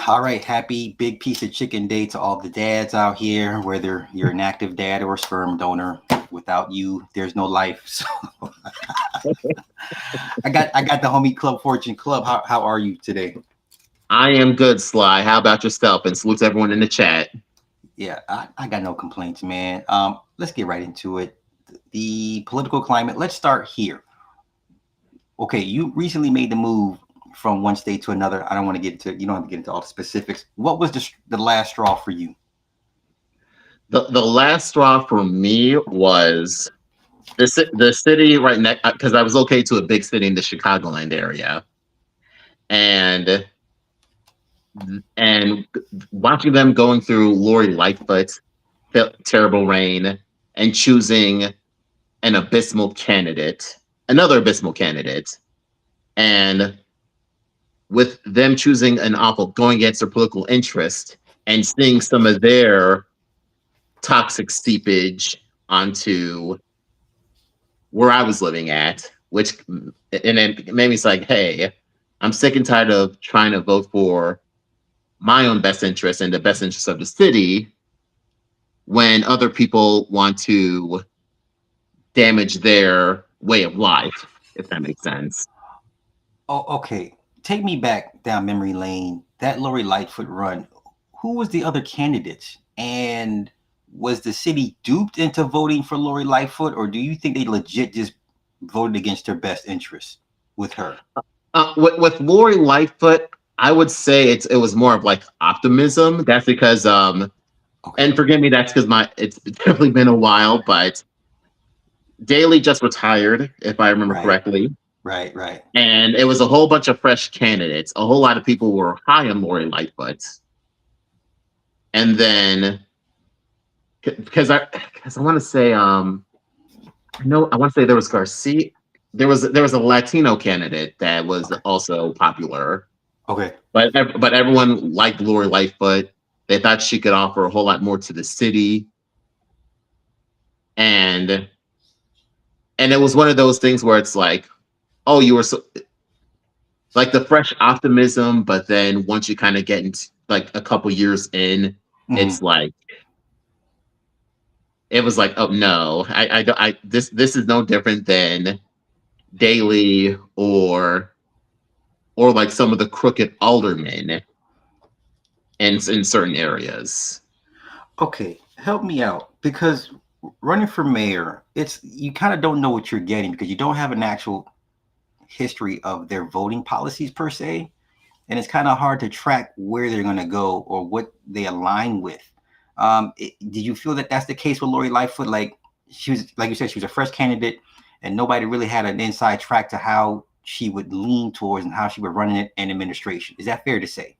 All right, happy big piece of chicken day to all the dads out here, whether you're an active dad or a sperm donor. Without you, there's no life. So I got the homie Club Fortune Club. How are you today? I am good, Sly. How about yourself? And salute to everyone in the chat. Yeah, I got no complaints, man. Let's get right into it. The political climate. Let's start here. Okay, you recently made the move from one state to another. I don't want to get into you don't have to get into all the specifics. What was the last straw for you? The last straw for me was the city right next, because I was located to a big city in the Chicagoland area, and and watching them going through Lori Lightfoot, terrible rain, and choosing an abysmal candidate, another abysmal candidate, and with them choosing an awful going against their political interest and seeing some of their toxic seepage onto where I was living at, which and it made me like, hey, I'm sick and tired of trying to vote for my own best interest and the best interest of the city when other people want to damage their way of life, if that makes sense. Oh, okay. Take me back down memory lane. That Lori Lightfoot run. Who was the other candidates? And was the city duped into voting for Lori Lightfoot, or do you think they legit just voted against their best interests with her? With Lori Lightfoot, I would say it was more of like optimism. That's because Okay. and forgive me, that's because it's definitely been a while, but Daley just retired, if I remember Right, correctly. right. And it was a whole bunch of fresh candidates. A whole lot of people were high on Lori Lightfoot. And then because I want to say I want to say there was Garcia. There was a Latino candidate that was Okay. also popular, Okay. but everyone liked Lori Lightfoot. They thought she could offer a whole lot more to the city, and it was one of those things where it's like, oh, you were so like the fresh optimism, but then once you kind of get into like a couple years in, Mhm. it's like it was like, oh no, this is no different than Daley or like some of the crooked aldermen in certain areas. Okay. Help me out because running for mayor, it's you kind of don't know what you're getting because you don't have an actual history of their voting policies per se, and it's kind of hard to track where they're going to go or what they align with. Did you feel that that's the case with Lori Lightfoot? Like she was, like you said, she was a fresh candidate, and nobody really had an inside track to how she would lean towards and how she would run it in administration. Is that fair to say?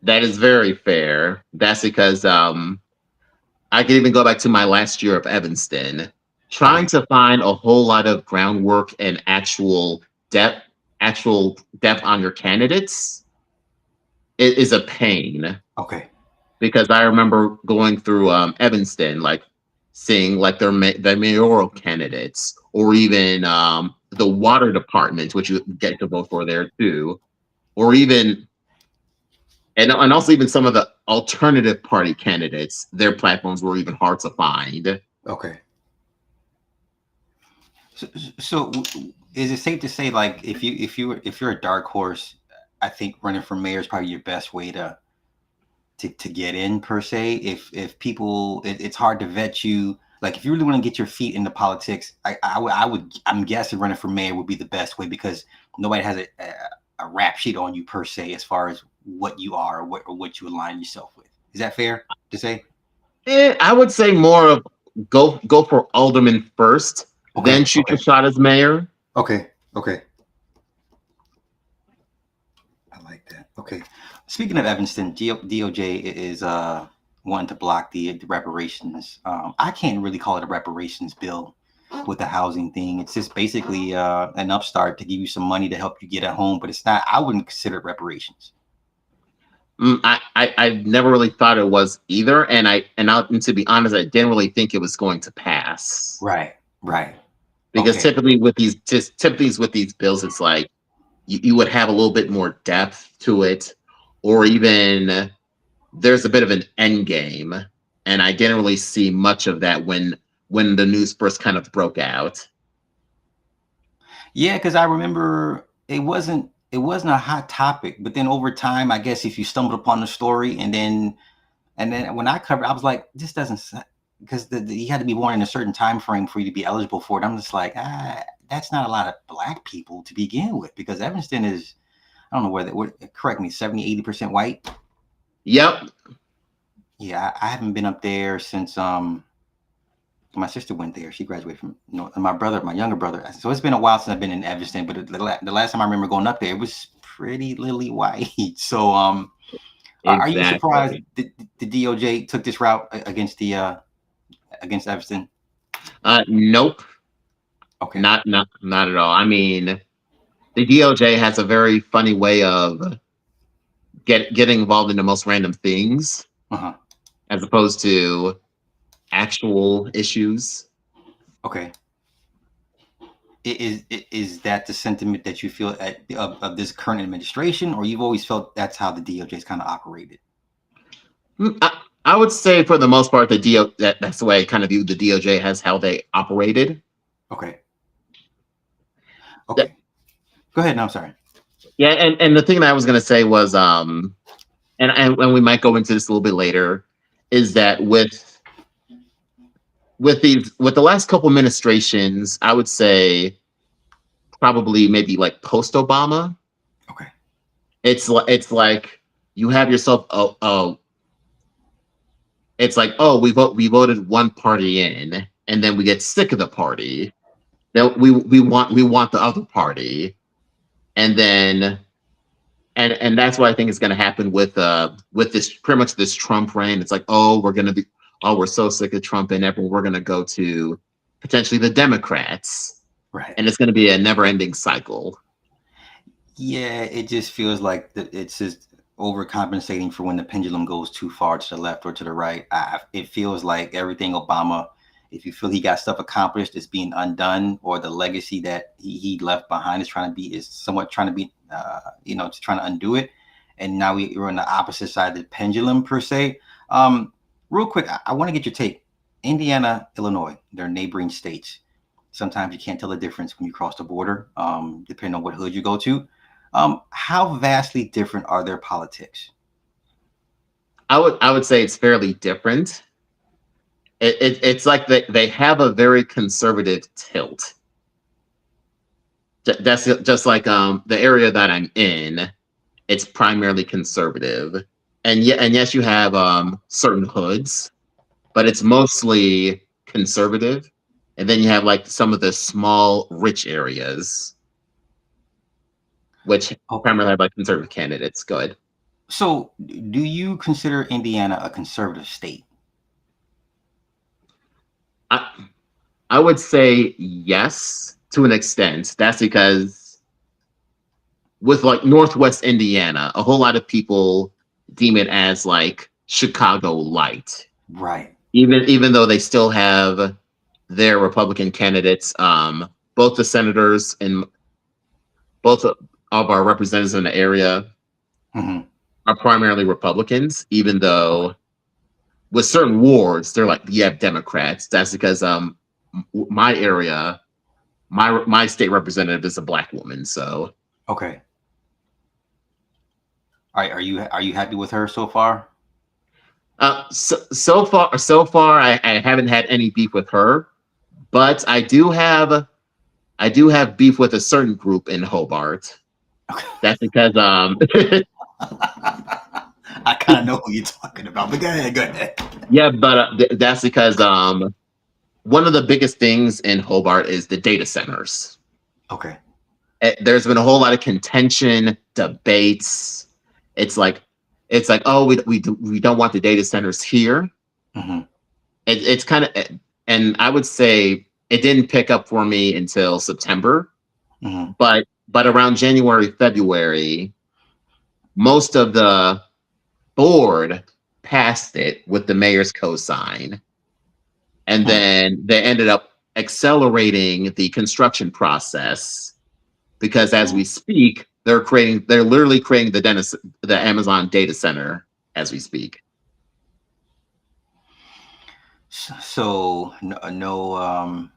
That is very fair. That's because I can even go back to my last year of Evanston, trying Okay. to find a whole lot of groundwork and depth, actual depth on your candidates is a pain Okay. because I remember going through Evanston, like seeing like their mayoral candidates or even the water department, which you get to vote for there too, or even and also even some of the alternative party candidates, their platforms were even hard to find. Okay. So, so is it safe to say like if you're a dark horse, I think running for mayor is probably your best way to get in per se. If people, it's hard to vet you. Like if you really want to get your feet into politics, I'm guessing running for mayor would be the best way because nobody has a rap sheet on you per se as far as what you are or what you align yourself with. Is that fair to say? I would say more of go for alderman first, then Okay, shoot your okay, shot as mayor. okay. I like that. Okay. Speaking of Evanston, DOJ is wanting to block the reparations. I can't really call it a reparations bill with the housing thing. It's just basically an upstart to give you some money to help you get a home, but it's not. I wouldn't consider it reparations. I never really thought it was either, and to be honest, I didn't really think it was going to pass Right. Right. because Okay. typically with these bills, it's like you would have a little bit more depth to it, or even there's a bit of an end game, and I didn't really see much of that when the news first kind of broke out. Yeah, because I remember it wasn't a hot topic, but then over time, I guess if you stumbled upon the story and then when I covered, I was like, this doesn't because you had to be born in a certain time frame for you to be eligible for it. I'm just like, that's not a lot of black people to begin with because Evanston is, I don't know correct me, 70, 80% white. Yep. Yeah, I haven't been up there since my sister went there. She graduated from my younger brother. So it's been a while since I've been in Evanston, but the last time I remember going up there, it was pretty lily white. So are you surprised Exactly. the DOJ took this route against Evanston? Nope. Okay. Not at all. I mean, the DOJ has a very funny way of getting involved in the most random things Uh-huh. as opposed to actual issues. Okay. Is that the sentiment that you feel of this current administration, or you've always felt that's how the DOJ's kind of operated? I would say for the most part, that's the way I kind of view the DOJ as how they operated. Okay. Okay. Go ahead. No, I'm sorry. Yeah, and the thing that I was gonna say was, and we might go into this a little bit later, is that with the last couple administrations, I would say probably maybe like post Obama, Okay. it's like you have yourself it's like, oh, we voted one party in, and then we get sick of the party. Then we want the other party, and then and that's what I think is going to happen with this pretty much this Trump reign. It's like, oh, we're so sick of Trump, and everyone we're going to go to potentially the Democrats, Right. and it's going to be a never-ending cycle. Yeah, it just feels like it's just overcompensating for when the pendulum goes too far to the left or to the right. It feels like everything Obama, if you feel he got stuff accomplished, is being undone, or the legacy that he left behind is somewhat trying to be, just trying to undo it. And now we're on the opposite side of the pendulum per se. Real quick, I want to get your take. Indiana, Illinois, they're neighboring states. Sometimes you can't tell the difference when you cross the border, depending on what hood you go to. How vastly different are their politics? I would say it's fairly different. It's like they have a very conservative tilt. That's just like the area that I'm in. It's primarily conservative, and yes, you have certain hoods, but it's mostly conservative. And then you have like some of the small rich areas, which primarily have like conservative candidates. Go ahead. So, do you consider Indiana a conservative state? I would say yes to an extent. That's because with like Northwest Indiana, a whole lot of people deem it as like Chicago light. Right. Even though they still have their Republican candidates, both the senators and both of our representatives in the area are primarily Republicans, even though with certain wards, they're like, you have Democrats. That's because my area, my state representative is a Black woman. So okay. All right, are you happy with her so far? So far, I haven't had any beef with her, but I do have beef with a certain group in Hobart. Okay. That's because I kind of know who you're talking about, but go ahead. Yeah, but that's because one of the biggest things in Hobart is the data centers. Okay. There's been a whole lot of contention, debates. It's like, oh, we don't want the data centers here. It's kind of, and I would say it didn't pick up for me until September, but around January, February, most of the board passed it with the mayor's cosign, and then they ended up accelerating the construction process because as we speak, they're literally creating the Amazon data center as we speak. So no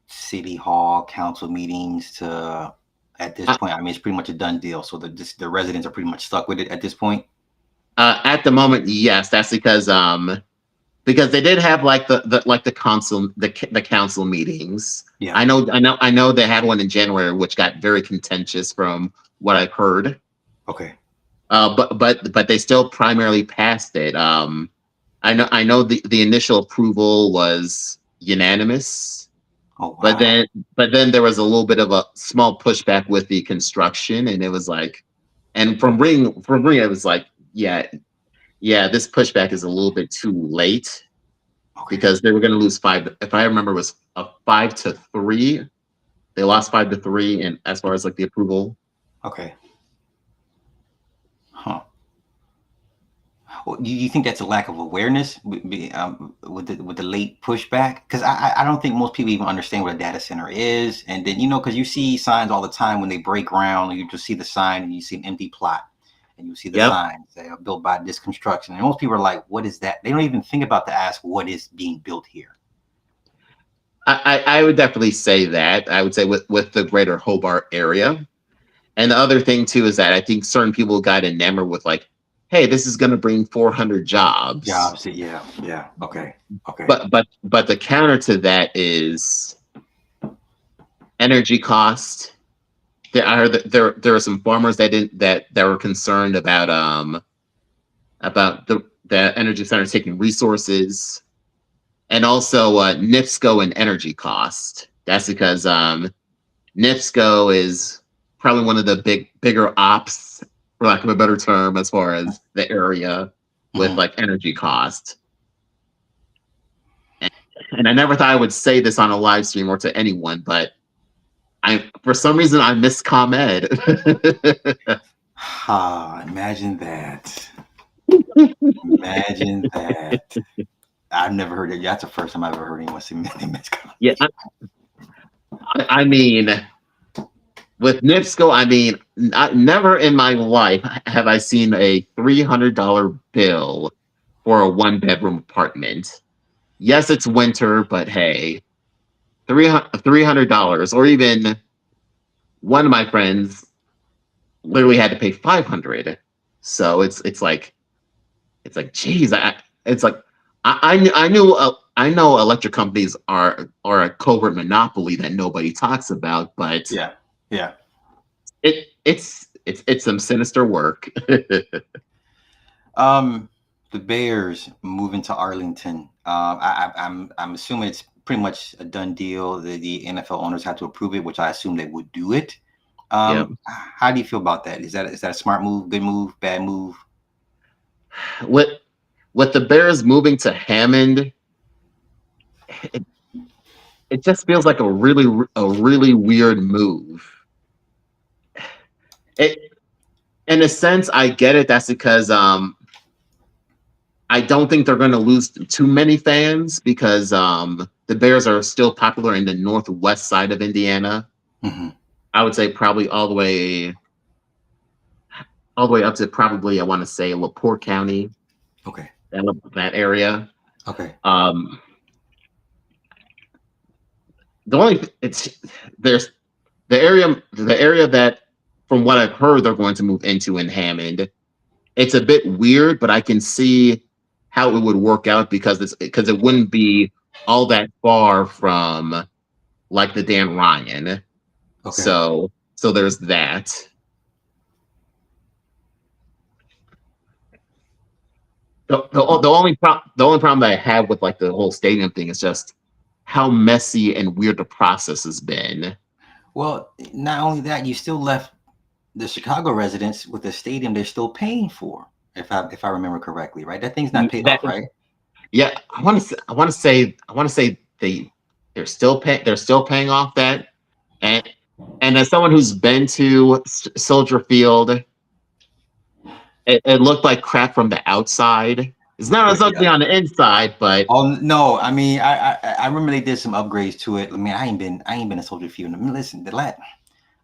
city hall council meetings to at this point. I mean, it's pretty much a done deal. So the residents are pretty much stuck with it at this point. At the moment, yes, that's because they did have like the council meetings. Yeah. I know they had one in January, which got very contentious from what I've heard. Okay. But they still primarily passed it. I know the initial approval was unanimous. Oh, wow. But then there was a little bit of a small pushback with the construction, and it was like, and from reading it was like, yeah, this pushback is a little bit too late. Okay. Because they were going to lose 5. If I remember, it was a 5-3. They lost 5-3, and as far as like the approval. Okay. Huh. Well, do you think that's a lack of awareness with the late pushback? Because I don't think most people even understand what a data center is. And then, because you see signs all the time when they break ground, and you just see the sign and you see an empty plot, and you see the sign say built by this construction. And most people are like, what is that? They don't even think about to ask what is being built here. I would definitely say that. I would say with the greater Hobart area. And the other thing too is that I think certain people got enamored with like, hey, this is going to bring 400 jobs. Yeah. Okay. But the counter to that is energy cost. I heard that there are some farmers that were concerned about the energy center taking resources, and also NIPSCO and energy cost. That's because NIPSCO is probably one of the bigger ops, for lack of a better term, as far as the area with like energy cost. And I never thought I would say this on a live stream or to anyone, but for some reason I miss ComEd. Imagine that. Imagine that. I've never heard it. That's the first time I've ever heard anyone say miss ComEd. Yeah, I mean, with NIPSCO, I mean, never in my life have I seen a $300 bill for a 1-bedroom apartment. Yes, it's winter, but hey, $300, or even one of my friends literally had to pay $500. So it's like, geez, I know electric companies are a covert monopoly that nobody talks about, but yeah, it's some sinister work. The Bears moving to Arlington. I'm assuming it's pretty much a done deal. The NFL owners have to approve it, which I assume they would do it. How do you feel about that? Is that a smart move, good move, bad move? With the Bears moving to Hammond, it just feels like a really weird move. In a sense, I get it. That's because I don't think they're going to lose too many fans, because the Bears are still popular in the northwest side of Indiana. Mm-hmm. I would say probably all the way up to probably, I want to say, LaPorte County. Okay. That area. Okay. There's the area that, from what I've heard, they're going to move into in Hammond. It's a bit weird, but I can see how it would work out because it wouldn't be all that far from like the Dan Ryan. Okay. So there's that. The only problem that I have with like the whole stadium thing is just how messy and weird the process has been. Well, not only that, you still left the Chicago residents with a stadium they're still paying for, if I remember correctly, right? That thing's not paid off, right? Yeah, I want to say they're still paying off that, and as someone who's been to Soldier Field, it looked like crap from the outside. It's not as ugly on the inside, but no, I mean, I remember they did some upgrades to it. I mean, I ain't been to Soldier Field. I mean, listen,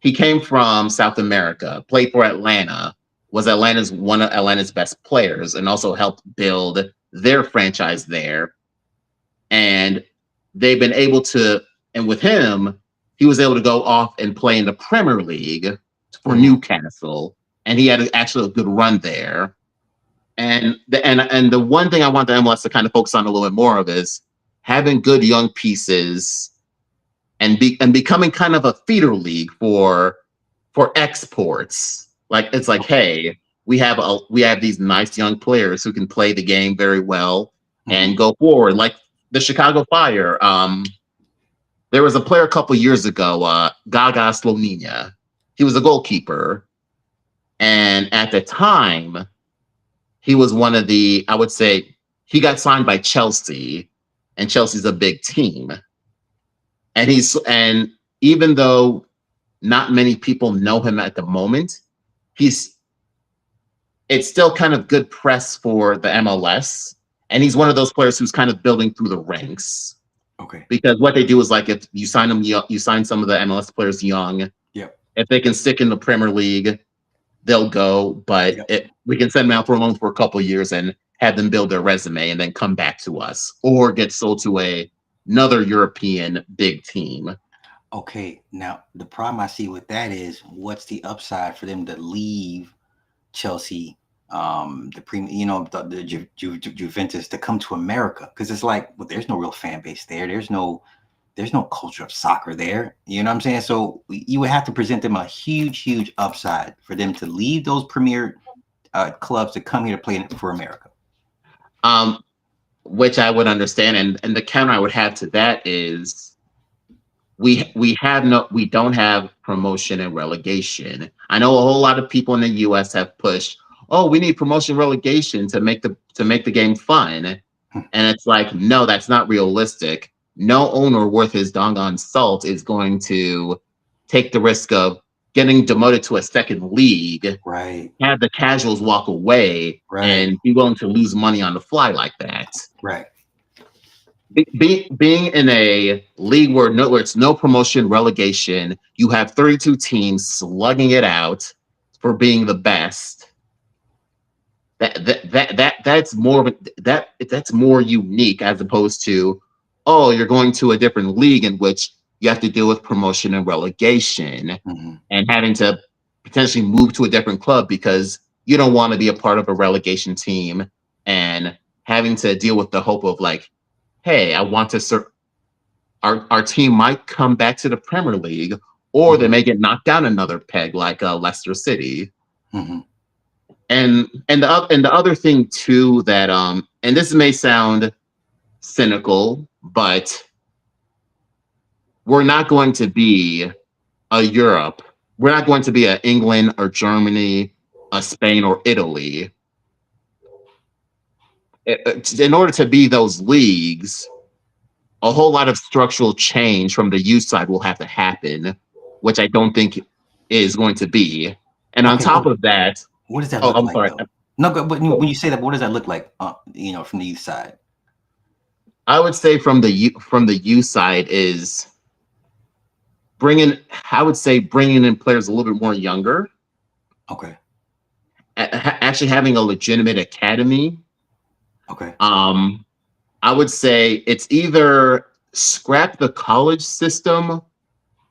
he came from South America, played for Atlanta, was Atlanta's one of Atlanta's best players, and also helped build their franchise there. And they've been able to, and with him, he was able to go off and play in the Premier League for Newcastle, and he had actually a good run there. And the one thing I want the MLS to kind of focus on a little bit more of is having good young pieces and becoming kind of a feeder league for exports. Like it's like, hey, we have these nice young players who can play the game very well and go forward. Like the Chicago Fire. There was a player a couple years ago, Gaga Slonina. He was a goalkeeper, and at the time, he was one of the. I would say he got signed by Chelsea, and Chelsea's a big team. And even though not many people know him at the moment, it's still kind of good press for the MLS. And he's one of those players who's kind of building through the ranks. Okay. Because what they do is like if you sign them, you sign some of the MLS players young. Yep. If they can stick in the Premier League, they'll go. But we can send them out for a loan for a couple of years and have them build their resume and then come back to us or get sold to another European big team. Okay. Now the problem I see with that is, what's the upside for them to leave Chelsea, the Juventus, to come to America? Because it's like, well, there's no real fan base there. There's no culture of soccer there. You know what I'm saying? So you would have to present them a huge upside for them to leave those premier clubs to come here to play for America. Which I would understand, and the counter I would have to that is we don't have promotion and relegation. I know a whole lot of people in the US have pushed, oh, we need promotion relegation to make the game fun. And it's like, no, that's not realistic. No owner worth his doggone salt is going to take the risk of getting demoted to a second league, right? Have the casuals walk away, right, and be willing to lose money on the fly like that, right? Being in a league where it's no promotion, relegation, you have 32 teams slugging it out for being the best. That's more unique as opposed to, oh, you're going to a different league in which you have to deal with promotion and relegation and having to potentially move to a different club because you don't want to be a part of a relegation team and having to deal with the hope of like, hey, I want to our team might come back to the Premier League, or they may get knocked down another peg like Leicester City. And the other thing too that and this may sound cynical, but we're not going to be a Europe. We're not going to be a England or Germany, a Spain or Italy. In order to be those leagues, a whole lot of structural change from the youth side will have to happen, which I don't think is going to be. And on top of that, what does that look like? Sorry. No, but when you say that, what does that look like? From the youth side, I would say from the youth side is bringing in players a little bit more younger. Okay. Actually having a legitimate academy. Okay. I would say it's either scrap the college system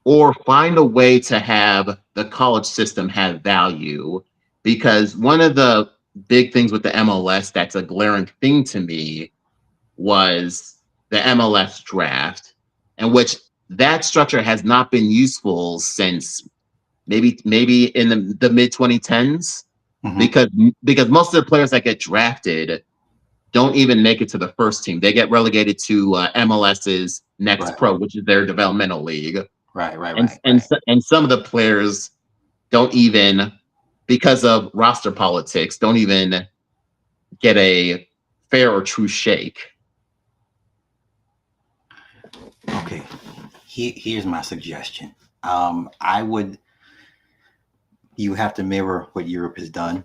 or find a way to have the college system have value. Because one of the big things with the MLS that's a glaring thing to me was the MLS draft, in which that structure has not been useful since maybe in the mid 2010s, because most of the players that get drafted don't even make it to the first team. They get relegated to MLS's Next Pro, which is their developmental league. And some of the players don't even, because of roster politics, don't even get a fair or true shake. Okay, here's my suggestion. You have to mirror what Europe has done.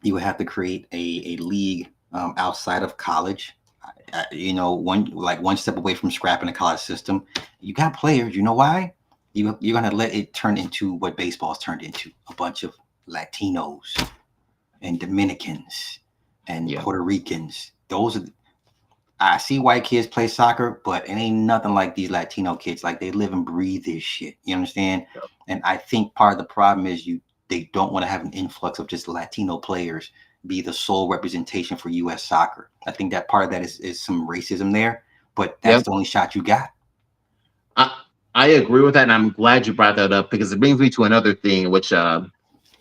You would have to create a league outside of college. One step away from scrapping the college system. You got players. You know why? you're gonna let it turn into what baseball's turned into, a bunch of Latinos and Dominicans and Yeah. Puerto Ricans. Those are I see white kids play soccer, but it ain't nothing like these Latino kids. Like they live and breathe this shit. You understand? Yep. And I think part of the problem is they don't want to have an influx of just Latino players be the sole representation for US soccer. I think that part of that is some racism there, but that's Yep. the only shot you got. I agree with that, and I'm glad you brought that up because it brings me to another thing, which one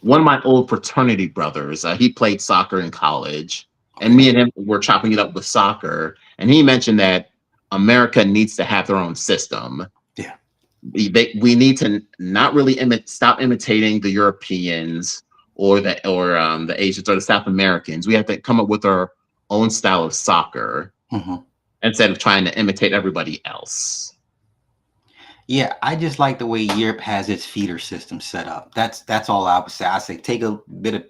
of my old fraternity brothers, he played soccer in college, and me and him were chopping it up with soccer, and he mentioned that America needs to have their own system. Yeah. We need to not really stop imitating the Europeans or the Asians or the South Americans. We have to come up with our own style of soccer instead of trying to imitate everybody else. Yeah, I just like the way Europe has its feeder system set up. That's all I would say. I say take a bit of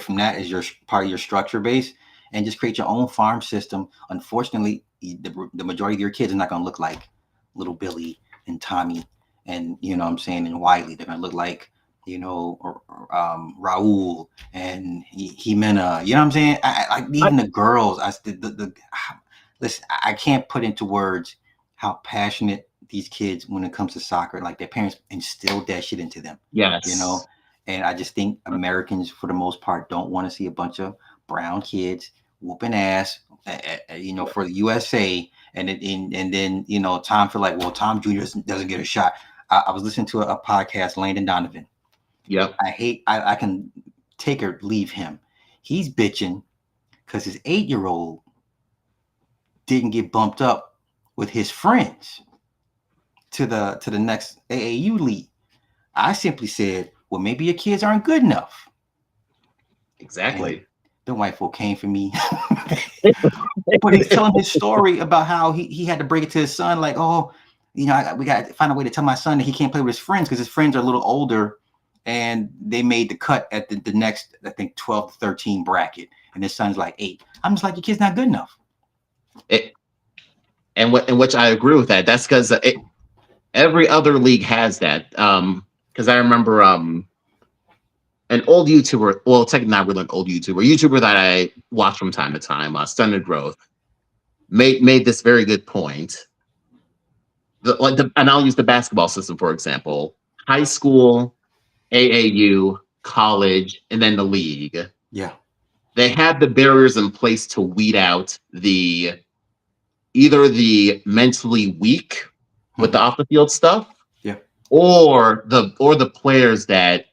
from that as your part of your structure base, and just create your own farm system. Unfortunately, the majority of your kids are not going to look like little Billy and Tommy, and you know what I'm saying, and Wiley. They're going to look like Raul and Jimena. You know what I'm saying? Like even the girls. Listen. I can't put into words how passionate these kids when it comes to soccer, like their parents instilled that shit into them. Yes. You know, and I just think Americans for the most part don't want to see a bunch of brown kids whooping ass, for the USA, and then Tom feel like, well, Tom Jr. doesn't get a shot. I was listening to a podcast, Landon Donovan. Yep. I can take or leave him. He's bitching because his 8-year-old didn't get bumped up with his friends to the next AAU league. I simply said, well, maybe your kids aren't good enough. Exactly. And the white folk came for me. But he's telling his story about how he had to break it to his son, like, oh, we got to find a way to tell my son that he can't play with his friends because his friends are a little older and they made the cut at the next, I think, 12 to 13 bracket. And his son's like 8. I'm just like, your kid's not good enough. In which I agree with that. That's because every other league has that. Because I remember an old YouTuber, well, technically not really an old YouTuber that I watch from time to time, Stunted Growth, made this very good point. And I'll use the basketball system, for example. High school, AAU, college, and then the league. Yeah. They have the barriers in place to weed out either the mentally weak with the off the field stuff, or the players that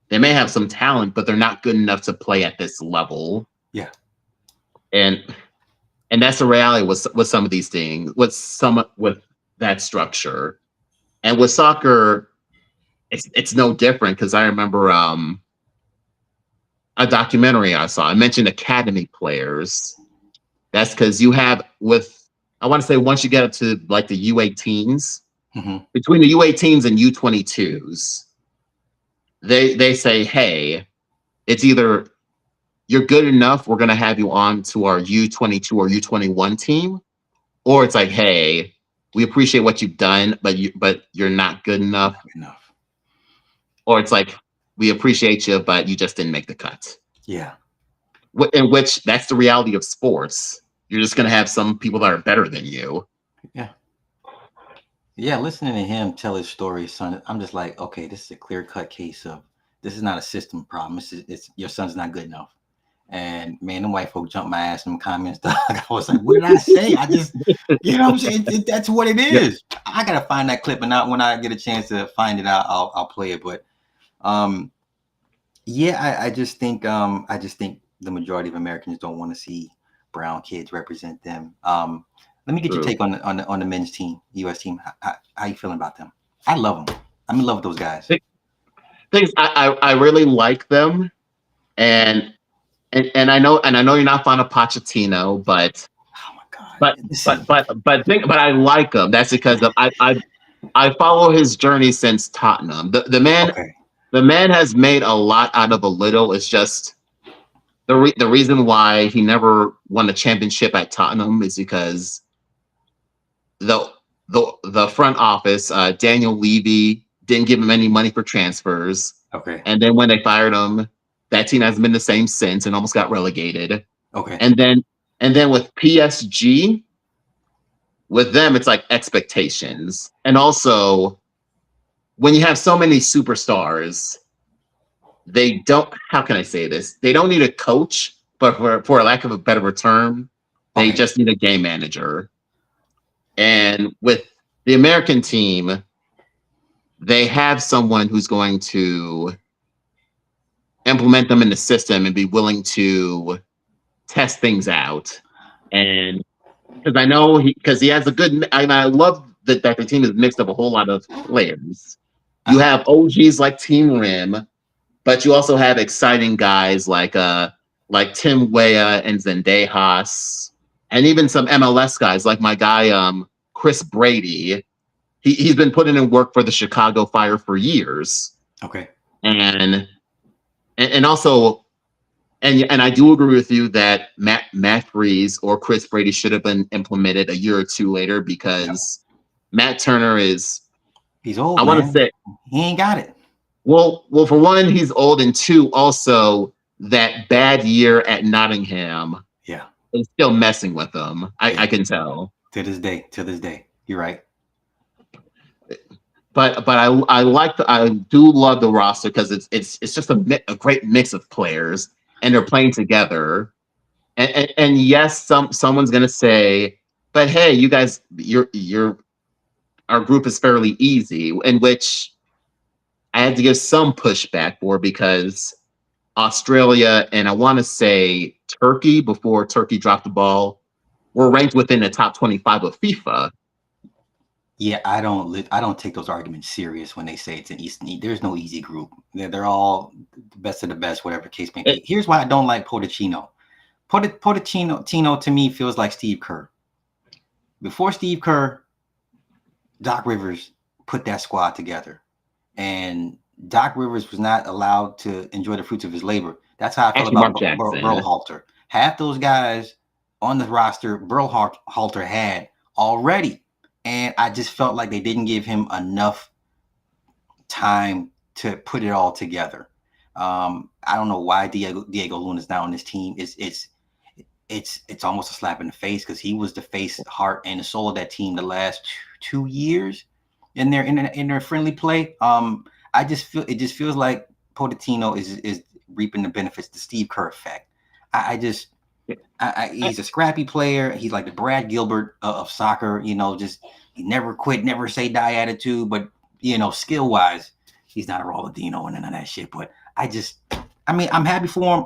they may have some talent, but they're not good enough to play at this level. Yeah. And that's the reality with some of these things, with that structure. And with soccer, it's no different, because I remember a documentary I saw. I mentioned academy players. That's because you have I want to say once you get up to like the U18s, between the U18s and U22s, they say, hey, it's either you're good enough, we're going to have you on to our U22 or U21 team, or it's like, hey, we appreciate what you've done, but you're not good enough. Or it's like, we appreciate you, but you just didn't make the cut. Yeah. In which that's the reality of sports. You're just going to have some people that are better than you. Yeah. Yeah, listening to him tell his story, son, I'm just like, okay, this is a clear-cut case of this is not a system problem. It's your son's not good enough. And man, them white folk jumped my ass in the comments. I was like, what did I say? I just, you know what I'm saying? That's what it is. Yep. I gotta find that clip, and not when I get a chance to find it out, I'll play it. But yeah, I just think the majority of Americans don't want to see brown kids represent them. Let me get your take on the men's team, U.S. team. How you feeling about them? I love them. I'm in love with those guys. I really like them, and I know you're not fond of Pochettino, but oh my God, but I like him. That's because I follow his journey since Tottenham. The man has made a lot out of a little. It's just the reason why he never won a championship at Tottenham is because the front office, Daniel Levy, didn't give him any money for transfers. Okay. And then when they fired him, that team hasn't been the same since and almost got relegated. Okay. And then with PSG, with them, it's like expectations. And also, when you have so many superstars, they don't, how can I say this? They don't need a coach, but for a lack of a better term, they Okay. just need a game manager. And with the American team, they have someone who's going to implement them in the system and be willing to test things out. And because I know because he has a good, and I love that the team is mixed of a whole lot of players. You have OGs like Team Rim, but you also have exciting guys like Tim Weah and Zendejas, and even some MLS guys like my guy Chris Brady. He's been putting in work for the Chicago Fire for years. Okay. And also, and I do agree with you that Matt Freese or Chris Brady should have been implemented a year or two later because Matt Turner he's old. I want to say he ain't got it. Well, for one, he's old, and two, also that bad year at Nottingham. Yeah. Is still messing with him. I can tell. To this day, you're right. But I do love the roster because it's just a great mix of players and they're playing together. And yes, someone's gonna say, but hey, you guys, our group is fairly easy, in which I had to give some pushback for because Australia and I want to say Turkey, before Turkey dropped the ball, were ranked within the top 25 of FIFA. Yeah, I don't take those arguments serious when they say it's an easy. There's no easy group. They're all the best of the best, whatever case may be. Here's why I don't like Pochettino. Pochettino to me feels like Steve Kerr. Before Steve Kerr, Doc Rivers put that squad together, and Doc Rivers was not allowed to enjoy the fruits of his labor. That's how I felt about Berhalter. Half those guys on the roster Berhalter had already. And I just felt like they didn't give him enough time to put it all together. I don't know why Diego Luna is now on this team. It's almost a slap in the face because he was the face, heart, and the soul of that team the last 2 years in their friendly play. It just feels like Pochettino is reaping the benefits, the Steve Kerr effect. He's a scrappy player. He's like the Brad Gilbert of soccer, just he never quit, never say die attitude. But, skill wise, he's not a Ronaldinho and none of that shit. But I'm happy for him.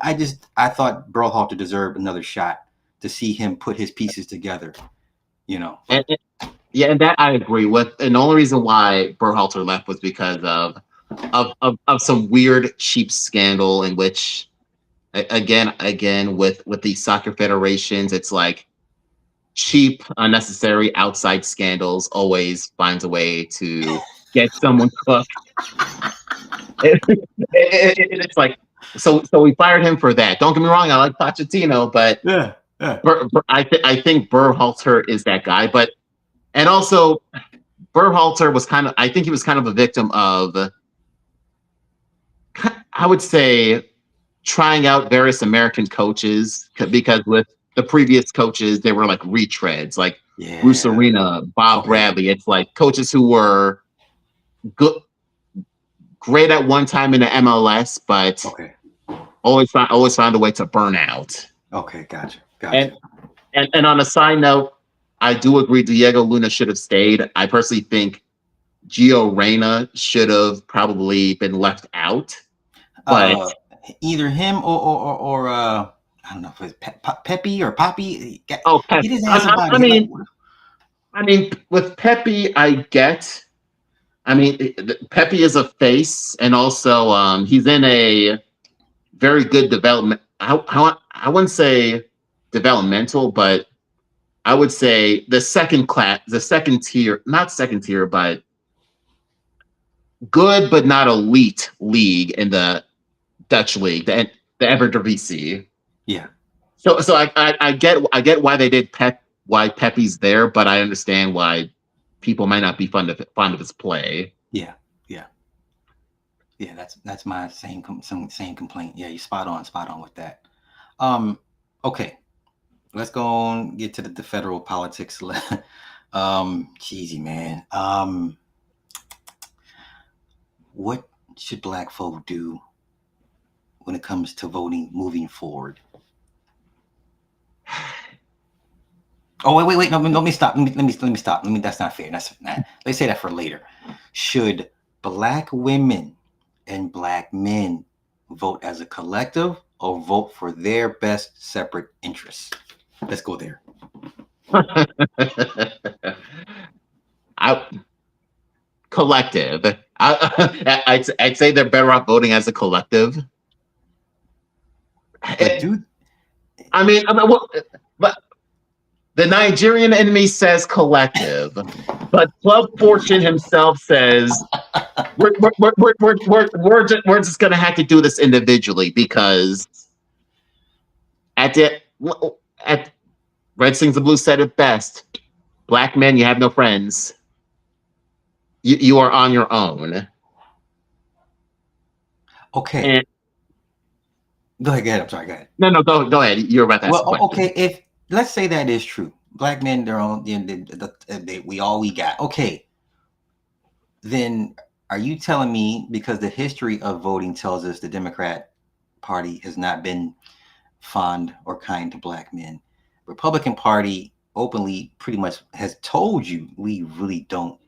I thought Berhalter deserved another shot to see him put his pieces together, And that I agree with. And the only reason why Berhalter left was because of some weird, cheap scandal in which, again with these soccer federations, it's like cheap, unnecessary outside scandals always finds a way to get someone cooked. It's like so we fired him for that. Don't get me wrong, I like Pochettino, but I think Berhalter is that guy. But and also Berhalter was kind of a victim of, I would say, trying out various American coaches, because with the previous coaches, they were like retreads, like Bruce Arena, Bob Bradley. It's like coaches who were great at one time in the MLS, but always found a way to burn out. Okay, gotcha. And on a side note, I do agree Diego Luna should have stayed. I personally think Gio Reyna should have probably been left out. But either him or I don't know if it's Pepe or Poppy. Oh, Pepe. I mean, with Pepe, I get. I mean, Pepe is a face, and also he's in a very good development. I wouldn't say developmental, but I would say the second tier, not second tier, but good but not elite league in the Dutch league, the Eredivisie. Yeah. So I get why they did why Pepe's there, but I understand why people might not be fond of his play. Yeah, yeah, yeah. That's my same complaint. Yeah, you spot on with that. Okay, let's go and get to the federal politics. Cheesy man. What should Black folk do when it comes to voting moving forward? Oh wait! No, let me stop. Let me stop. That's not fair. Let's say that for later. Should Black women and Black men vote as a collective or vote for their best separate interests? Let's go there. Collective. I'd say they're better off voting as a collective. But dude, I mean, but the Nigerian enemy says collective, but Club Fortune himself says we're just gonna have to do this individually because at Red Sings the Blue said it best: Black men, you have no friends. You are on your own. Okay. And, go ahead. I'm sorry. Go ahead. No, go ahead. You're about to ask a question. Okay. If let's say that is true, Black men, they're on. We all we got. Okay. Then are you telling me because the history of voting tells us the Democrat Party has not been fond or kind to Black men? Republican Party openly pretty much has told you we really don't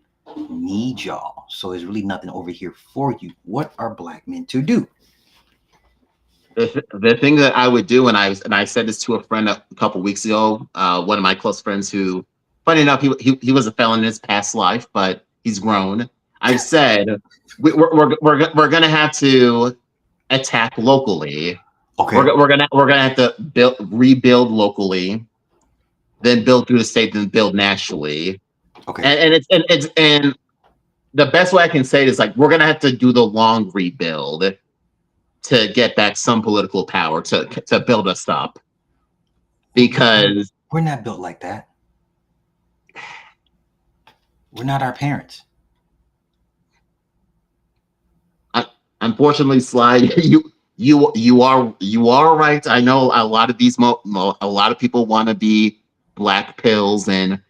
need y'all, so there's really nothing over here for you. What are Black men to do? The thing that I would do, and I said this to a friend a couple weeks ago, one of my close friends who, funny enough, he was a felon in his past life, but he's grown. I've said we're gonna have to attack locally. Okay. We're gonna have to rebuild locally, then build through the state, then build nationally. Okay. And the best way I can say it is like we're gonna have to do the long rebuild to get back some political power to build us up. Because we're not built like that. We're not our parents. Unfortunately, Sly, you are right. I know a lot of people want to be black pills and,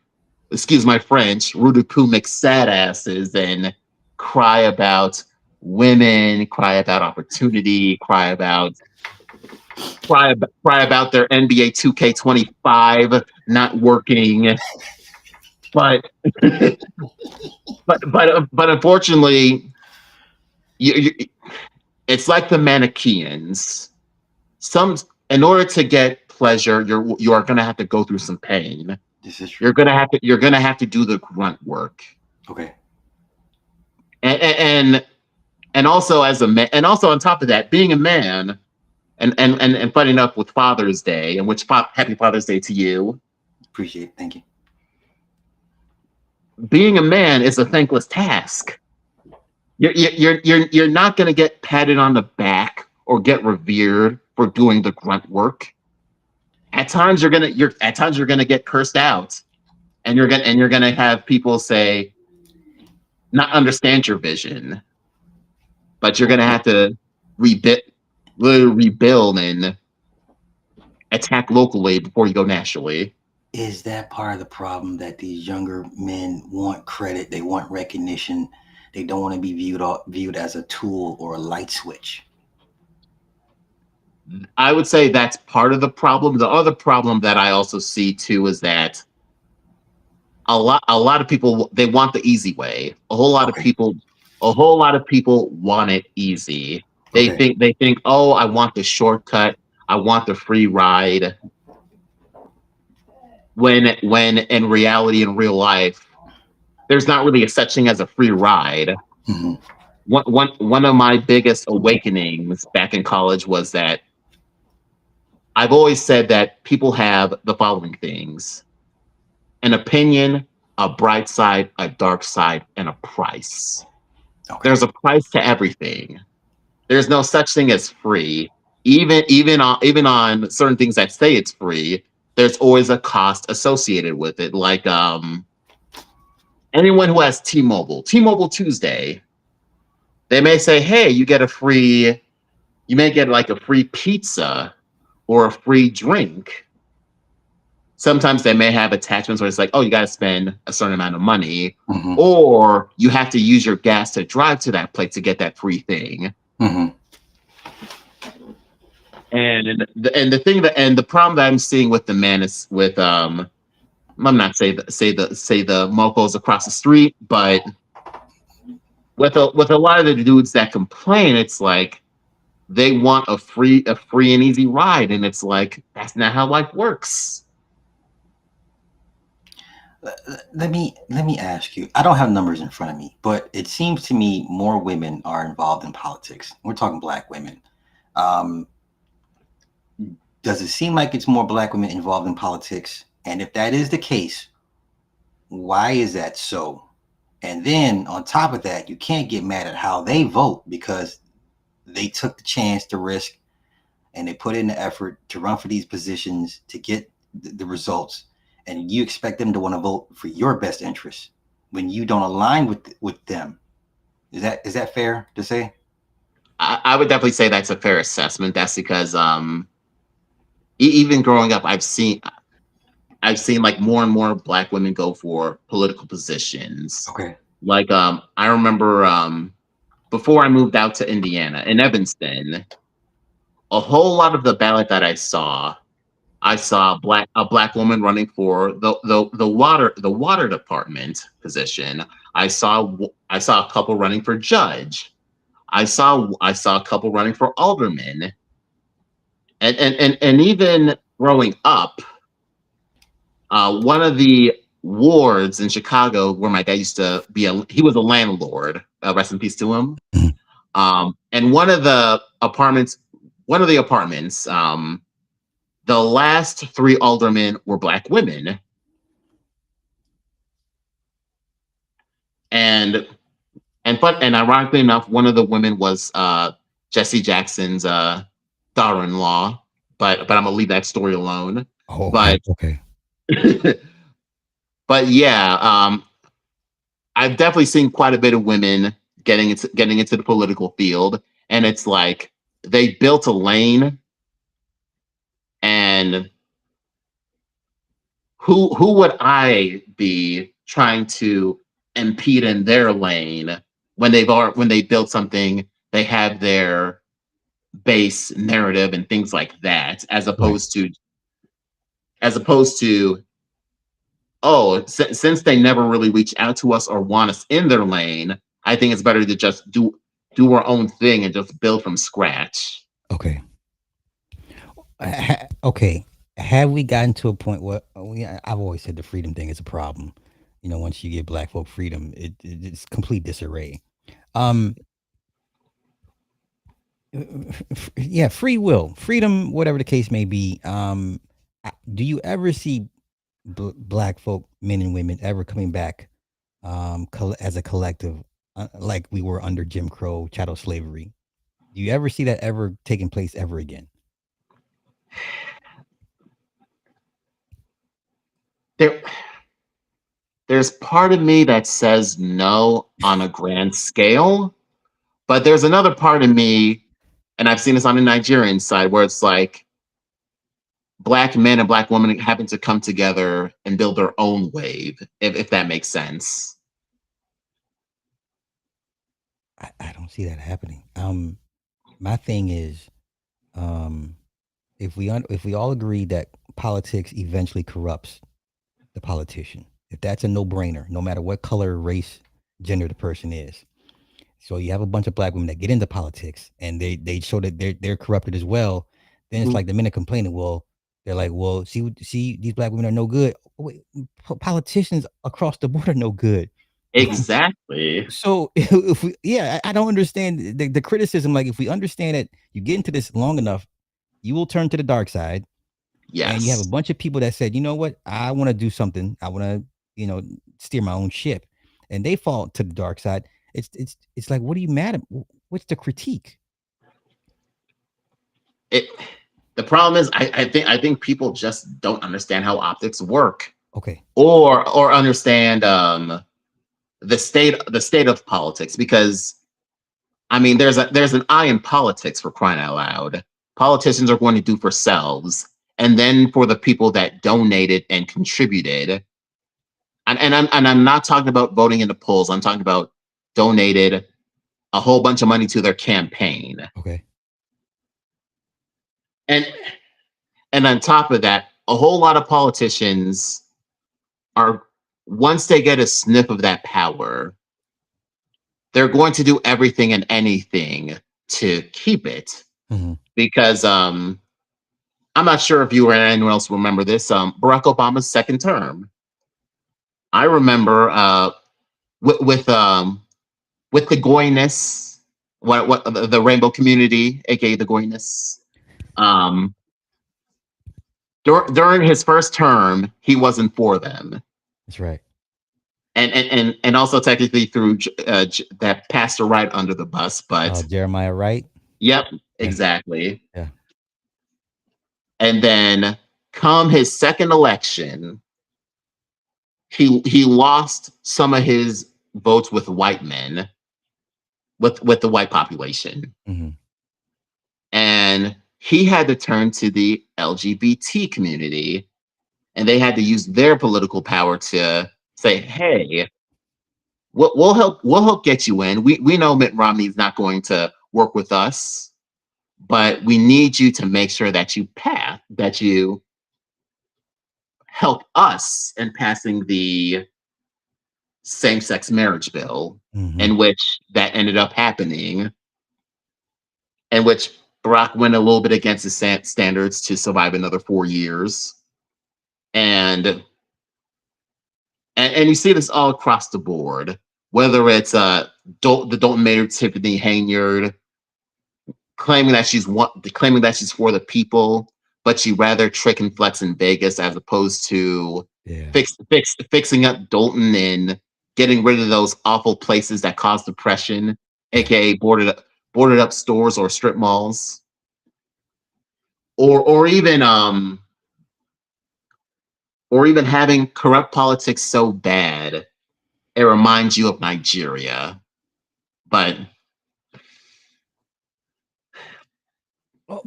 excuse my French, rudipumic sad asses and cry about women, cry about opportunity, cry about their NBA 2K25 not working. But unfortunately, it's like the Manichaeans. In order to get pleasure, you are going to have to go through some pain. This is true. You're gonna have to do the grunt work. Okay. And also as a man, and also on top of that, being a man, and funny enough with Father's Day, and which happy Father's Day to you. Appreciate it. Thank you. Being a man is a thankless task. You're not gonna get patted on the back or get revered for doing the grunt work. At times you're gonna get cursed out, and you're gonna have people say, not understand your vision, but you're gonna have to rebuild and attack locally before you go nationally. Is that part of the problem that these younger men want credit? They want recognition. They don't want to be viewed as a tool or a light switch. I would say that's part of the problem. The other problem that I also see too is that a lot of people, they want the easy way. A whole lot of people want it easy. They think, oh, I want the shortcut. I want the free ride. When in reality, in real life, there's not really a such thing as a free ride. Mm-hmm. One of my biggest awakenings back in college was that I've always said that people have the following things: an opinion, a bright side, a dark side, and a price. Okay. There's a price to everything. There's no such thing as free. Even on certain things that say it's free, there's always a cost associated with it. Like anyone who has T-Mobile Tuesday, they may say, hey, you may get like a free pizza or a free drink. Sometimes they may have attachments where it's like, oh, you got to spend a certain amount of money, or you have to use your gas to drive to that place to get that free thing. And the problem that I'm seeing with the man is with I'm not say the mofos across the street, but with a lot of the dudes that complain, it's like they want a free and easy ride, and it's like that's not how life works. Let me ask you. I don't have numbers in front of me, but it seems to me more women are involved in politics. We're talking Black women. Does it seem like it's more Black women involved in politics? And if that is the case, why is that so? And then on top of that, you can't get mad at how they vote because they took the chance to risk and they put in the effort to run for these positions to get the results. And you expect them to want to vote for your best interests when you don't align with them. Is that fair to say? I would definitely say that's a fair assessment. That's because even growing up, I've seen like more and more Black women go for political positions. Okay. Like I remember before I moved out to Indiana in Evanston, a whole lot of the ballot that I saw a black woman running for the water department position. I saw a couple running for judge. I saw a couple running for alderman. And even growing up, one of the wards in Chicago where my dad used to be he was a landlord. Rest in peace to him. And one of the apartments, the last 3 aldermen were Black women. And ironically enough, one of the women was Jesse Jackson's daughter-in-law. But I'm gonna leave that story alone. Oh, but okay. But yeah, I've definitely seen quite a bit of women getting into the political field, and it's like they built a lane, and who would I be trying to impede in their lane when they built something? They have their base narrative and things like that, as opposed to oh, since they never really reach out to us or want us in their lane, I think it's better to just do our own thing and just build from scratch. Okay. Okay. Have we gotten to a point where I've always said the freedom thing is a problem. You know, once you give Black folk freedom, it's complete disarray. Yeah, free will, freedom, whatever the case may be. Do you ever see Black folk, men and women, ever coming back as a collective, like we were under Jim Crow, chattel slavery? Do you ever see that ever taking place ever again? There's part of me that says no on a grand scale, but there's another part of me, and I've seen this on the Nigerian side, where it's like Black men and Black women having to come together and build their own wave, if that makes sense. I don't see that happening. My thing is, if we all agree that politics eventually corrupts the politician, if that's a no-brainer, no matter what color, race, gender the person is. So you have a bunch of Black women that get into politics and they show that they're corrupted as well. Then it's like the men are complaining. Well, they're like, well, see, these Black women are no good. Wait, politicians across the board are no good. Exactly. So if I don't understand the criticism. Like, if we understand that you get into this long enough, you will turn to the dark side. Yes. And you have a bunch of people that said, you know what, I want to do something. I want to, steer my own ship, and they fall to the dark side. It's like, what are you mad at? What's the critique? The problem is, I think people just don't understand how optics work. Okay. Or understand the state of politics, because I mean there's an eye in politics, for crying out loud. Politicians are going to do for selves, and then for the people that donated and contributed. And I'm not talking about voting in the polls. I'm talking about donated a whole bunch of money to their campaign. Okay. And on top of that, a whole lot of politicians are, once they get a sniff of that power, they're going to do everything and anything to keep it. Mm-hmm. Because I'm not sure if you or anyone else remember this. Barack Obama's second term. I remember with the Goyness, what the rainbow community, aka the Goyness. During his first term, he wasn't for them. That's right. And also technically through that Pastor Wright under the bus, but Jeremiah Wright. Yep, exactly. Yeah. And then come his second election, he lost some of his votes with white men, with the white population. Mm-hmm. And he had to turn to the LGBT community, and they had to use their political power to say, hey, we'll help get you in. We know Mitt Romney's not going to work with us, but we need you to make sure that you help us in passing the same-sex marriage bill, Mm-hmm. in which that ended up happening, in which Barack went a little bit against his standards to survive another 4 years. And you see this all across the board, whether it's the Dalton Mayor Tiffany Henyard claiming that she's for the people, but she rather trick and flex in Vegas as opposed to fixing up Dalton and getting rid of those awful places that cause depression, aka boarded up stores or strip malls, or even having corrupt politics so bad it reminds you of Nigeria. But and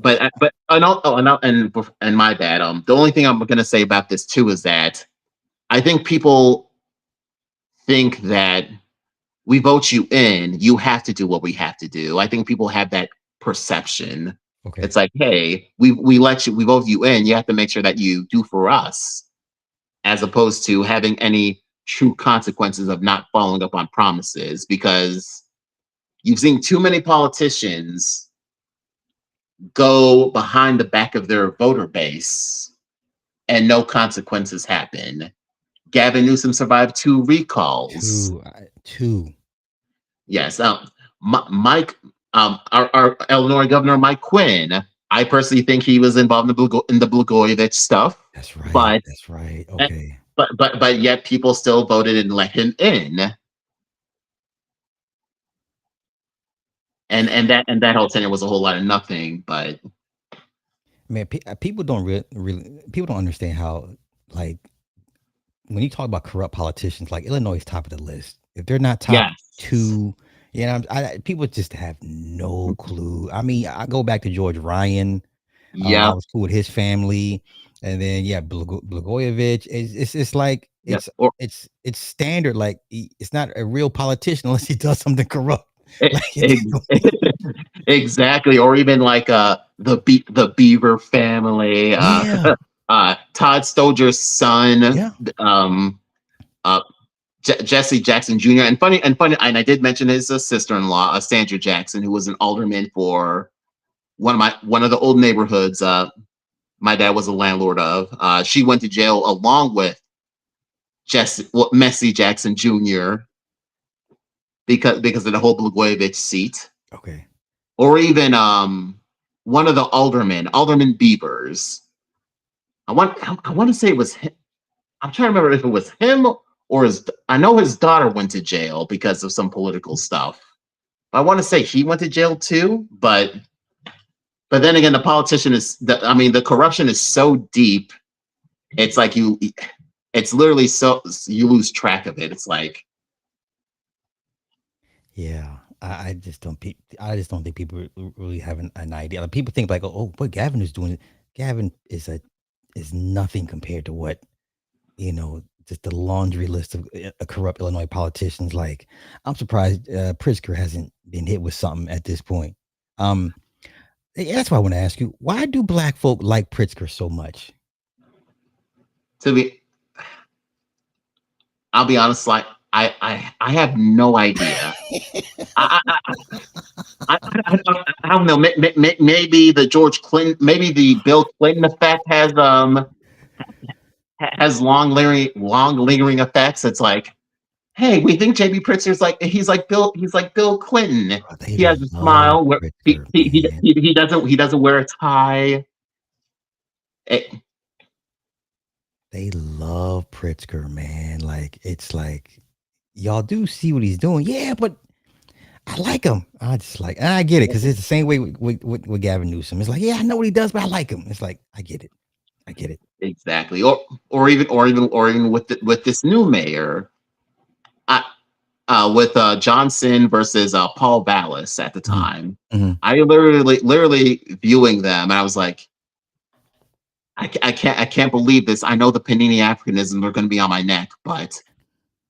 my bad. The only thing I'm gonna say about this too is that I think people think that we vote you in, you have to do what we have to do. I think people have that perception. Okay. It's like, hey, we vote you in, you have to make sure that you do for us, as opposed to having any true consequences of not following up on promises, because you've seen too many politicians go behind the back of their voter base and no consequences happen. Gavin Newsom survived 2 recalls. Two. Yes. Mike, our Illinois Governor Mike Quinn, I personally think he was involved in the Blagojevich stuff. That's right. But that's right. Okay. But yet people still voted and let him in. And that whole tenure was a whole lot of nothing. But man, people don't really people don't understand how, like, when you talk about corrupt politicians, like Illinois is top of the list. If they're not top 2, you know, people just have no clue. I mean, I go back to George Ryan. I was cool with his family, and then Blagojevich. It's like it's standard. Like, it's not a real politician unless he does something corrupt. Exactly. Or even like the Beaver family. Todd Stoger's son, Jesse Jackson Jr. And funny, and I did mention his sister-in-law, Sandra Jackson, who was an alderman for one of the old neighborhoods my dad was a landlord of. She went to jail along with Messy Jackson Jr. because of the whole Blagojevich seat. Okay. Or even one of the Alderman Beavers. I want to say it was him. I'm trying to remember if it was him or I know his daughter went to jail because of some political stuff. I want to say he went to jail too, but then again, the corruption is so deep. It's like it's literally so you lose track of it. It's like Yeah, I just don't. I just don't think people really have an idea. Like, people think like, oh, what Gavin is doing. Gavin is nothing compared to what, just the laundry list of corrupt Illinois politicians. Like, I'm surprised Pritzker hasn't been hit with something at this point. Um, that's why I want to ask you, why do black folk like Pritzker so much? To be, I'll be honest, like I have no idea. I I, I don't know. Maybe the George Clinton, maybe the Bill Clinton effect has long lingering effects. It's like, hey, we think JB Pritzker's like he's like Bill Clinton. Oh, they He has a love smile. Where Pritzker, man. he doesn't wear a tie. Eh, They love Pritzker, man. Like, it's like, y'all do see what he's doing. Yeah, but I like him. And I get it, because it's the same way with Gavin Newsom. It's like, yeah, I know what he does, but I like him. It's like, I get it. I get it. exactly. Or even with with this new mayor, I, with Johnson versus Paul Vallis at the time. Mhm. I literally viewing them, and I was like, I can't believe this. I know the Panini Africanism are going to be on my neck, but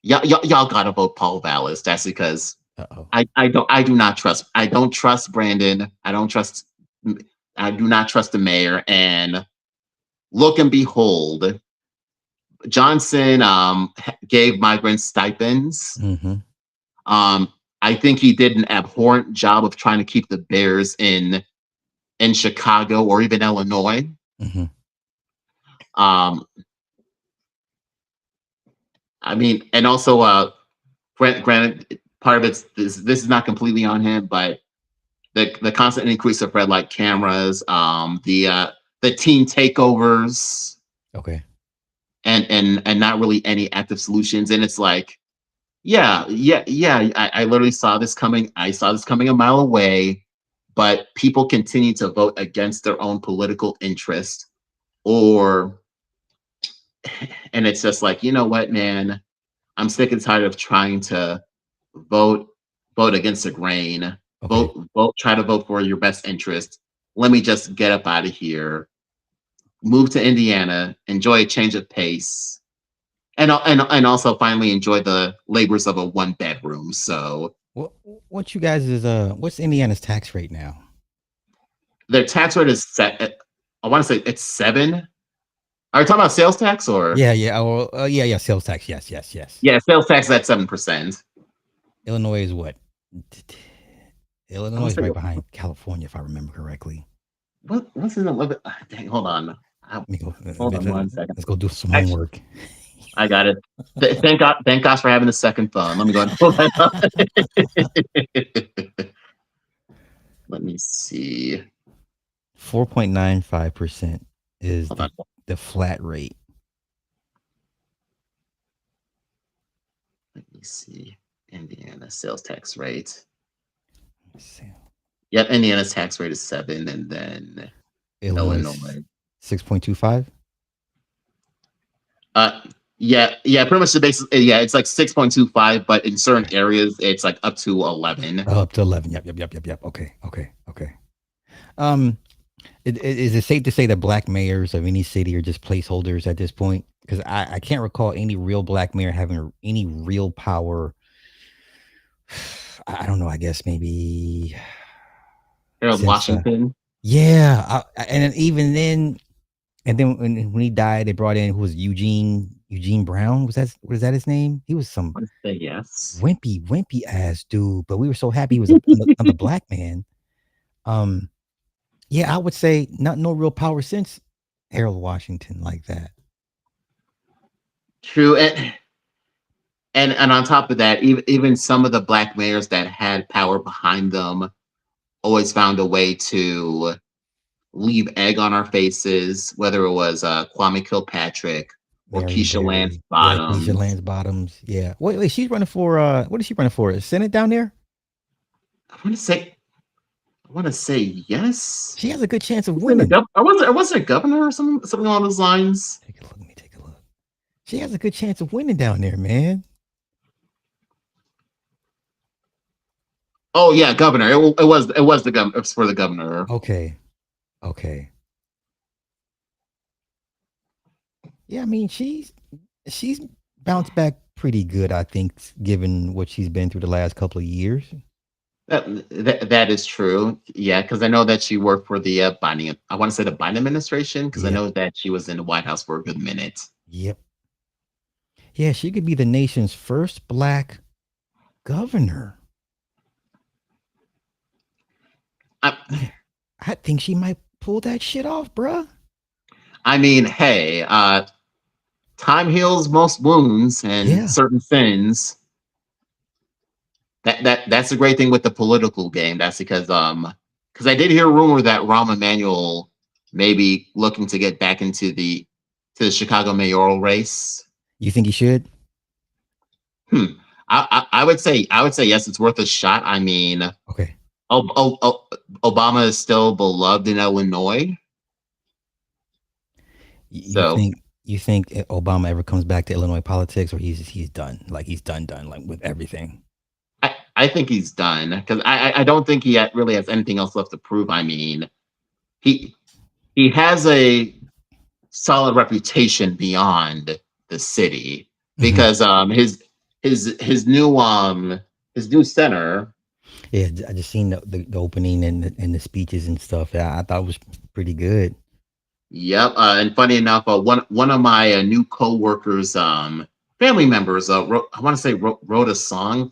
y'all gotta vote Paul Vallis. That's because Uh-oh. I don't trust Brandon. I do not trust the mayor. And look and behold, Johnson gave migrants stipends. Mm-hmm. I think he did an abhorrent job of trying to keep the Bears in Chicago or even Illinois. Mm-hmm. I mean, and also, granted, part of this is not completely on him, but the constant increase of red light cameras, the teen takeovers, Okay. and not really any active solutions. And it's like, yeah. I literally saw this coming. I saw this coming a mile away, but people continue to vote against their own political interest, and it's just like, you know what, man, I'm sick and tired of trying to vote against the grain. Okay. Try to vote for your best interest. Let me just get up out of here, move to Indiana, enjoy a change of pace, and also finally enjoy the labors of a 1 bedroom. So What you guys what's Indiana's tax rate now? their tax rate is set. I want to say it's 7. Are you talking about sales tax or? Yeah. Yeah. Sales tax. Yes. Yeah, sales tax is at 7%. Illinois is what? Illinois is say- right behind California, if I remember correctly. What's in the dang? Hold on. Let me go. Hold on 1 second. Let's go do some homework. I got it. Thank God for having a second phone. Let me go ahead and pull that up. Let me see. 4.95% is Hold on. the flat rate. Let me see. Indiana sales tax rate. Let's see. Yep, Indiana's tax rate is 7, and then Illinois 6.25. Yeah, pretty much the basis. Yeah, it's like 6.25, but in certain areas, it's like up to 11. Up to 11. Yep. Okay. Is it safe to say that black mayors of any city are just placeholders at this point? Because I can't recall any real black mayor having any real power. I don't know. I guess maybe Harold Washington. Yeah, and then even then, and then when he died, they brought in, who was Eugene Brown? Was that his name? He was some I want to say yes. wimpy ass dude, but we were so happy he was another black man. Yeah, I would say no real power since Harold Washington like that. True, and on top of that, even some of the black mayors that had power behind them always found a way to leave egg on our faces, whether it was Kwame Kilpatrick or Keisha Lance Bottoms. Yeah, Keisha Lance Bottoms. Yeah. Wait, she's running for what is she running for? Senate down there? I want to say yes. She has a good chance of winning. Was it a governor or something along those lines? Let me take a look. She has a good chance of winning down there, man. Oh yeah, governor. It was the governor. It was for the governor. Okay. Okay. Yeah, I mean she's bounced back pretty good, I think, given what she's been through the last couple of years. That is true. Yeah, because I know that she worked for the Biden. I want to say the Biden administration because I Yep. know that she was in the White House for a good minute. Yep. Yeah, she could be the nation's first black governor. I, Yeah. I think she might pull that shit off, bruh. I mean, hey, time heals most wounds and Yeah. certain sins. That's a great thing with the political game. That's because I did hear a rumor that Rahm Emanuel may be looking to get back to the Chicago mayoral race. You think he should? Hmm. I would say yes, it's worth a shot. I mean, Okay. Obama is still beloved in Illinois. You So think Obama ever comes back to Illinois politics, or he's done? Like he's done like with everything. I think he's done because I don't think he really has anything else left to prove. I mean, he he has a solid reputation beyond the city Mhm. because his new center. Yeah, I just seen the opening and the speeches and stuff. Yeah, I thought it was pretty good. Yep, and funny enough, one of my new coworkers, family members, I want to say wrote a song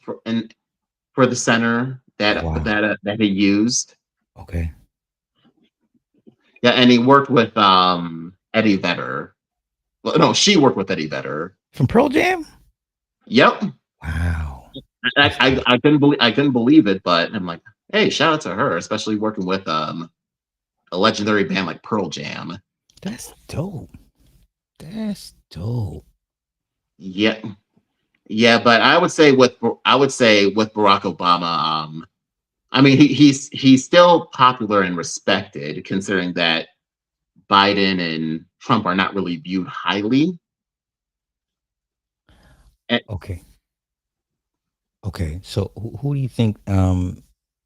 for the center Wow. that he used. Okay. Yeah, and he worked with Eddie Vedder. Well, no, she worked with Eddie Vedder. From Pearl Jam? Yep, Wow. I, That's I, dope. I couldn't believe it, but I'm like, hey, shout out to her, especially working with a legendary band like Pearl Jam. That's dope. That's dope. Yeah, yeah, but I would say with Barack Obama, I mean he's still popular and respected, considering that Biden and Trump are not really viewed highly. And Okay. Okay. So who do you think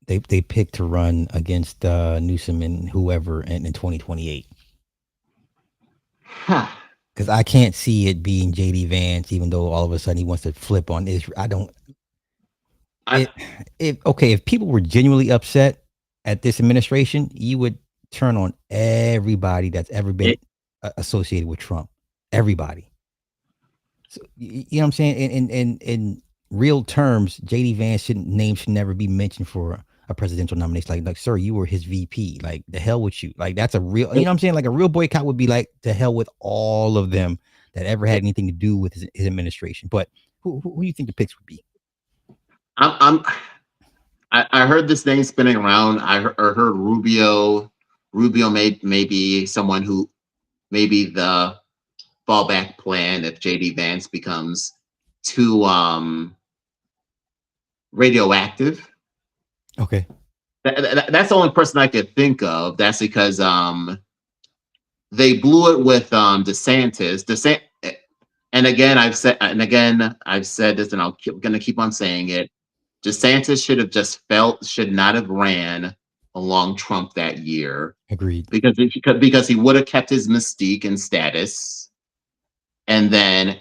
they picked to run against Newsom and whoever in 2028? huh, Because I can't see it being JD Vance, even though all of a sudden he wants to flip on Israel. I don't. I, It. If people were genuinely upset at this administration, you would turn on everybody that's ever been it, associated with Trump. Everybody. So you know what I'm saying? In real terms, JD Vance name should never be mentioned for a presidential nomination. Like, sir, you were his VP. Like, the hell with you. Like, that's a real, you know what I'm saying? Like, a real boycott would be like, the hell with all of them that ever had anything to do with his administration. But who do you think the picks would be? I'm I heard this name spinning around. I heard Rubio. Rubio may be someone who may be the fallback plan if JD Vance becomes too radioactive. Okay. That's the only person I could think of. That's because they blew it with DeSantis. And again I've said this, and gonna keep on saying it. DeSantis should not have ran along Trump that year Agreed. because he would have kept his mystique and status. And then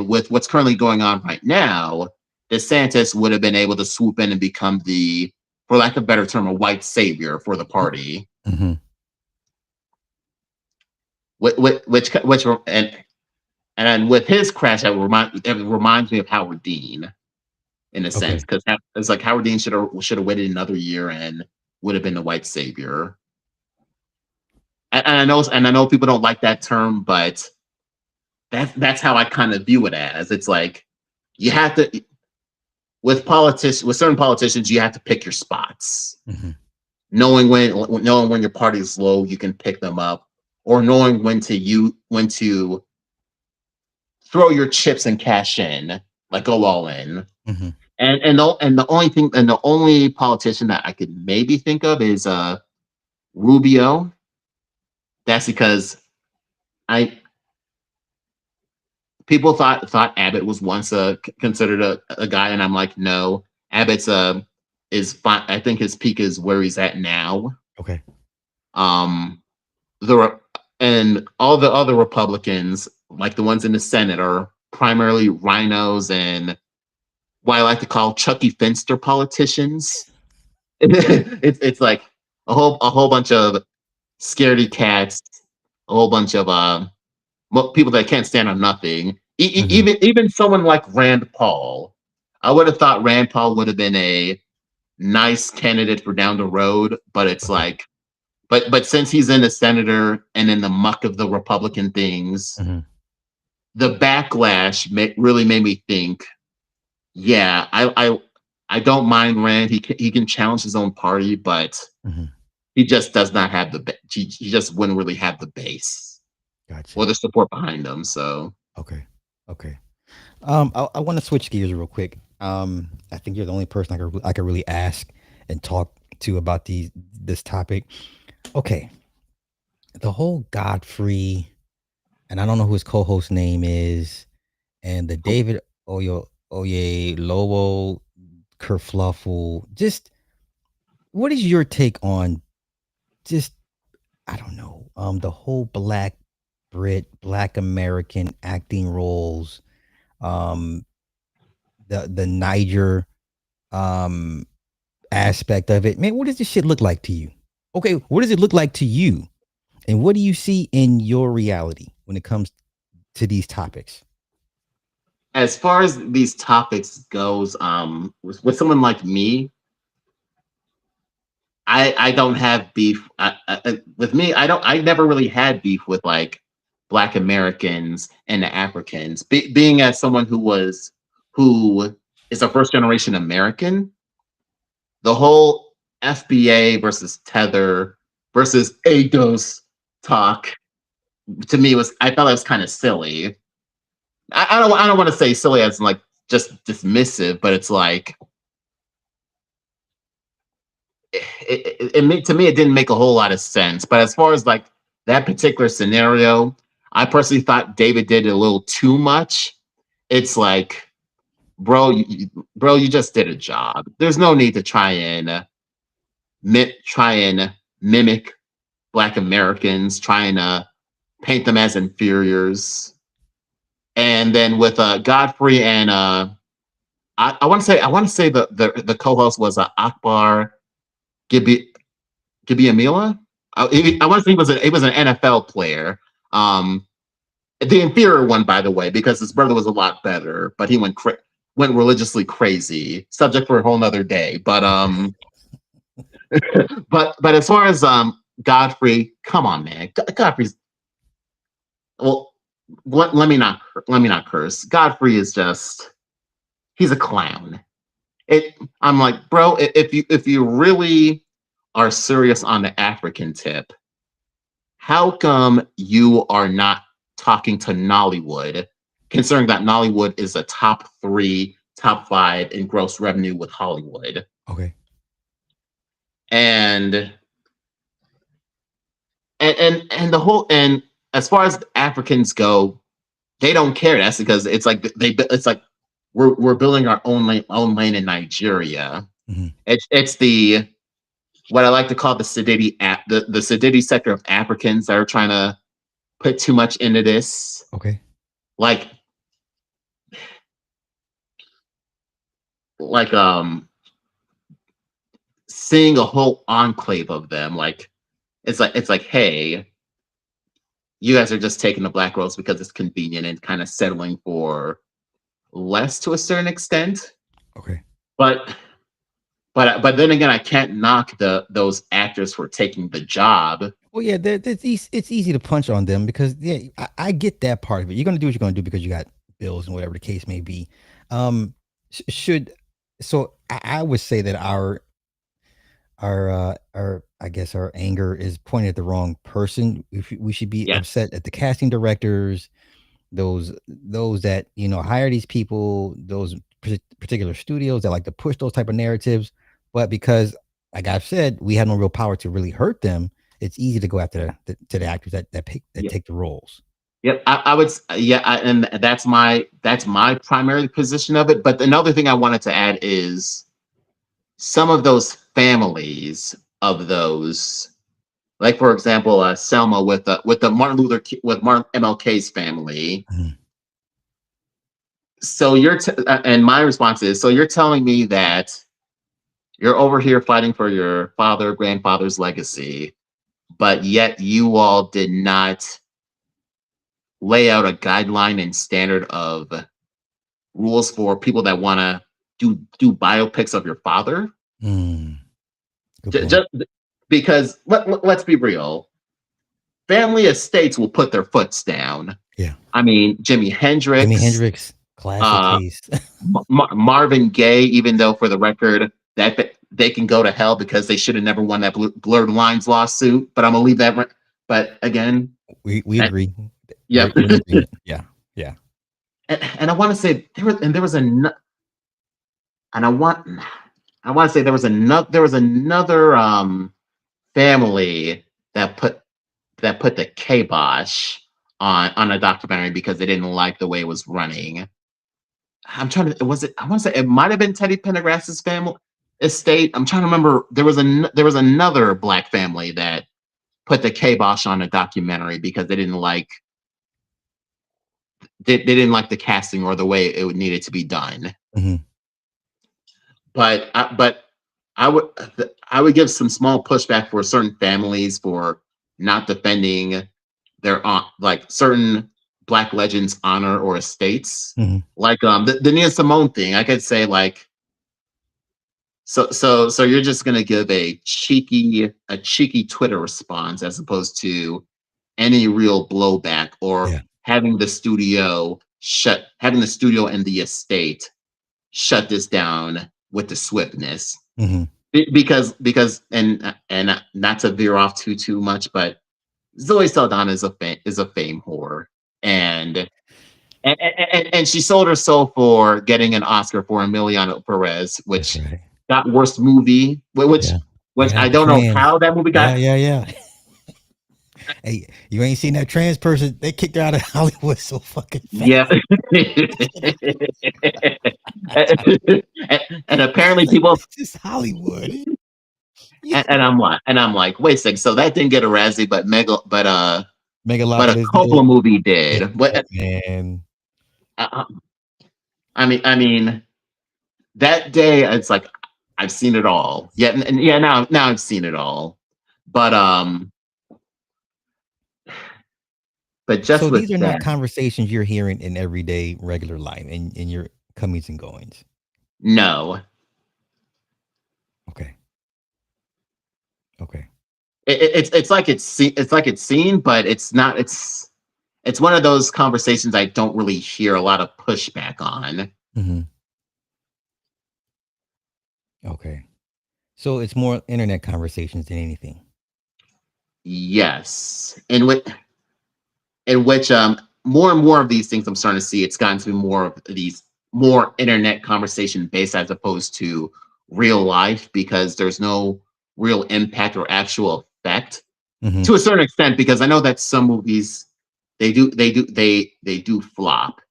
with what's currently going on right now, DeSantis would have been able to swoop in and become for lack of a better term, a white savior for the party. Mm-hmm. Which and with his crash, it reminds me of Howard Dean in a Okay. sense, because it's like Howard Dean should have waited another year and would have been the white savior. And I know people don't like that term, but that's how I kind of view it as. It's like you have to with certain politicians, you have to pick your spots. Mm-hmm. Knowing when your party is low, you can pick them up, or knowing when to throw your chips and cash in, like go all in. Mm-hmm. And the only politician that I could maybe think of is Rubio. That's because people thought Abbott was once considered a guy, and I'm like, no, Abbott's is fine. I think his peak is where he's at now. Okay. The and all the other Republicans, like the ones in the Senate, are primarily rhinos and what I like to call Chucky Finster politicians. It's like a whole bunch of scaredy cats, a whole bunch of people that can't stand on nothing. Even someone like Rand Paul, I would have thought Rand Paul would have been a nice candidate for down the road, but it's like, but since he's in the senator and in the muck of the Republican things, the backlash really made me think. Yeah, I don't mind Rand. He can challenge his own party, but he just does not have he just wouldn't really have the base, gotcha, or the support behind him. So okay. I want to switch gears real quick. I think you're the only person I could really ask and talk to about this topic. Okay, the whole Godfrey, and I don't know who his co-host name is, and the David Oye Lobo kerfluffle. Just what is your take on just I don't know the whole Black Brit, Black American acting roles, the Niger aspect of it. Man, what does this shit look like to you? Okay, what does it look like to you? And what do you see in your reality when it comes to these topics? as far as these topics goes, with someone like me, I don't have beef. With me, I never really had beef with like Black Americans and the Africans. Being as someone who is a first generation American, the whole FBA versus Tether versus ADOS talk to me I felt it was kind of silly. I don't want to say silly as like just dismissive, but it's like to me it didn't make a whole lot of sense. But as far as like that particular scenario, I personally thought David did a little too much. It's like, bro, you just did a job. There's no need to try and mimic Black Americans, trying to paint them as inferiors. And then with Godfrey and I want to say the co-host was Akbar Gibby-Amila. I want to say he was an NFL player. The inferior one, by the way, because his brother was a lot better, but he went religiously crazy. Subject for a whole nother day. But but as far as Godfrey, come on, man. Godfrey's well. Let me not curse. Godfrey is he's a clown. I'm like, bro, if you really are serious on the African tip, how come you are not talking to Nollywood, considering that Nollywood is a top 3, top 5 in gross revenue with Hollywood? Okay. And the whole, and as far as Africans go, they don't care. That's because it's like we're building our own lane in Nigeria. It's the what I like to call the Siditi the Siditi sector of Africans that are trying to put too much into this. Okay. Like seeing a whole enclave of them, like it's like, hey, you guys are just taking the black roads because it's convenient and kind of settling for less to a certain extent. Okay. But then again, I can't knock those actors for taking the job. Well, yeah, it's easy to punch on them because I get that part of it. You're gonna do what you're gonna do because you got bills and whatever the case may be. I would say that our I guess our anger is pointed at the wrong person. We should be upset at the casting directors, those that hire these people, those particular studios that like to push those type of narratives. But because, like I've said, we had no real power to really hurt them, it's easy to go after the actors that take the roles. Yep, I would. And that's my primary position of it. But another thing I wanted to add is, some of those families of those, like for example, Selma with the Martin MLK's family. Mhm. So and my response is, so you're telling me that you're over here fighting for your grandfather's legacy, but yet you all did not lay out a guideline and standard of rules for people that want to do biopics of your father? Mm. Good point. Just because let's be real, family estates will put their foots down. Yeah. I mean, Jimi Hendrix, classic case. Marvin Gaye, even though for the record that they can go to hell because they should have never won that blurred lines lawsuit. But I'm gonna leave that. But again, we agree. Yeah. We're in agreement. Yeah. And I want to say there was another family that put the kibosh on a documentary because they didn't like the way it was running. I want to say it might have been Teddy Pendergrass's family estate. I'm trying to remember. There was another Black family that put the kibosh on a documentary because they didn't like the casting or the way it needed to be done. Mm-hmm. But I would give some small pushback for certain families for not defending their like certain Black legends' honor or estates. Mm-hmm. Like the Nina Simone thing. I could say like, so you're just gonna give a cheeky Twitter response as opposed to any real blowback or having the studio and the estate shut this down with the swiftness. Mm-hmm. Because and not to veer off too much, but Zoe Saldana is a fame whore, and she sold her soul for getting an Oscar for Emiliano Perez, which got worst movie, which I don't know how that movie got. Yeah. Hey, you ain't seen that trans person? They kicked her out of Hollywood so fucking fast. Yeah. and apparently people. This is Hollywood. And I'm like, wait a second. So that didn't get a Razzie, but a Coppola movie did. But man, I mean, that day it's like I've seen it all. Yeah, now I've seen it all. But just so with these are that, not conversations you're hearing in everyday regular life in your comings and goings. No. Okay. It's like it's seen, but it's not. It's one of those conversations I don't really hear a lot of pushback on. Mm-hmm. Okay, so it's more internet conversations than anything. Yes, in which more and more of these things I'm starting to see. It's gotten to be more of these more internet conversation based as opposed to real life because there's no real impact or actual effect to a certain extent. Because I know that some movies they do flop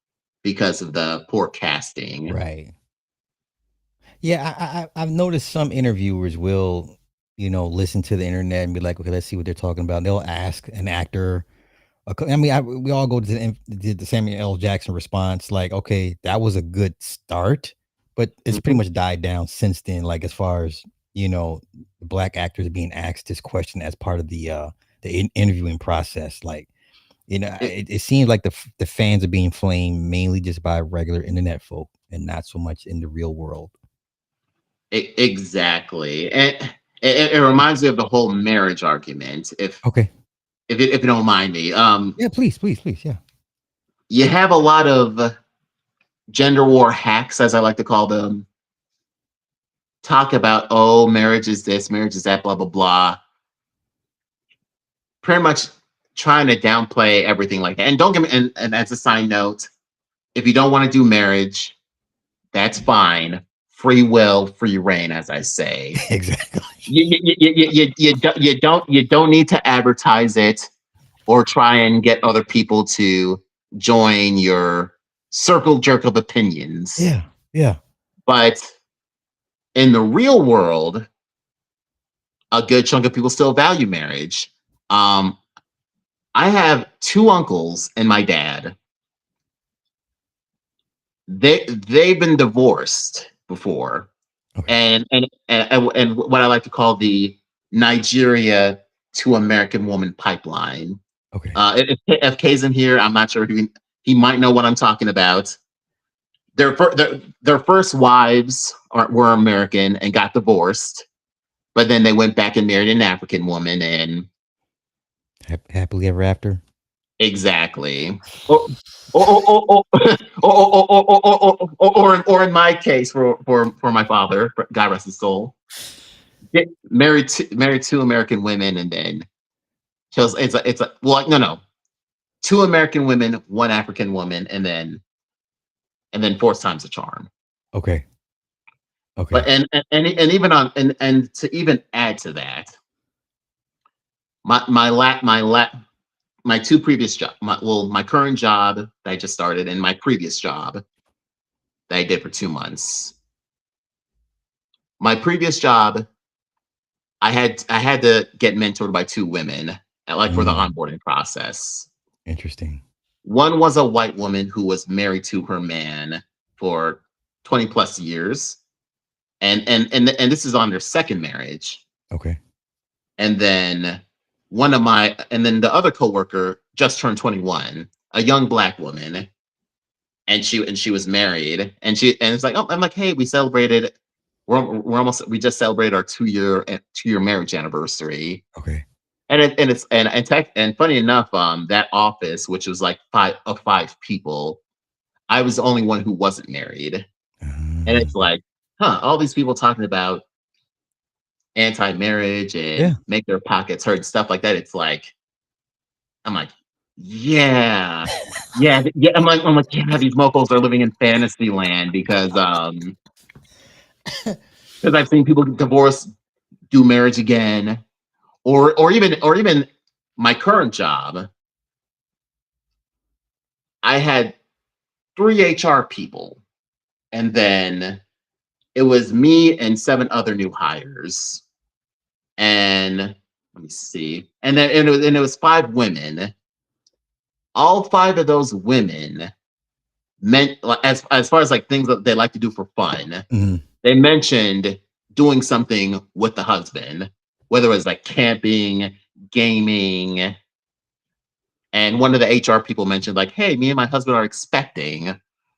because of the poor casting. Right. Yeah, I've noticed some interviewers will, listen to the internet and be like, okay, let's see what they're talking about. They'll ask an actor. I mean, we all go to the Samuel L. Jackson response, like, okay, that was a good start, but it's pretty much died down since then. Like as far as the Black actors being asked this question as part of the interviewing process, like it seems like the fans are being flamed mainly just by regular internet folk and not so much in the real world. Exactly, and it reminds me of the whole marriage argument. If you don't mind me, yeah, please, yeah. You have a lot of gender war hacks, as I like to call them, talk about marriage is this, marriage is that, blah blah blah. Pretty much trying to downplay everything like that. And don't get me. And as a side note, if you don't want to do marriage, that's fine. Free will, free reign, as I say. Exactly. You don't need to advertise it or try and get other people to join your circle jerk of opinions. Yeah. But in the real world, a good chunk of people still value marriage. I have two uncles and my dad. They've been divorced before, Okay. and what I like to call the Nigeria to American woman pipeline. Okay. If K's in here, I'm not sure he might know what I'm talking about. Their first wives were American and got divorced, but then they went back and married an African woman, and Happily ever after. exactly. Or in my case, for my father, God rest his soul, married two American women, and then chose it's a well, no, two American women, one African woman, and then fourth time's a charm. Okay. But Okay. and even on and to even add to that, my two previous job, my current job that I just started and my previous job that I did for 2 months. My previous job, I had to get mentored by two women, like for the Mm, onboarding process. interesting. One was a white woman who was married to her man for 20 plus years, and this is on their second marriage. Okay. And then and then the other coworker just turned 21, a young black woman, and she was married, and it's like, oh, I'm like, hey, we just celebrated our 2-year marriage anniversary. Okay. And funny enough, that office, which was like five people, I was the only one who wasn't married. And it's Um, like, all these people talking about anti-marriage yeah. and make their pockets hurt and stuff like that. It's like, I'm like, yeah, yeah. I'm like, yeah, these mofos are living in fantasy land because I've seen people get divorced, do marriage again, or even my current job. I had 3 HR people, and then it was me and 7 other new hires. And let me see, and it was 5 women. All 5 of those women meant, like, as far as like things that they like to do for fun, Mhm. they mentioned doing something with the husband, whether it was like camping, gaming. And one of the HR people mentioned, like, hey, me and my husband are expecting,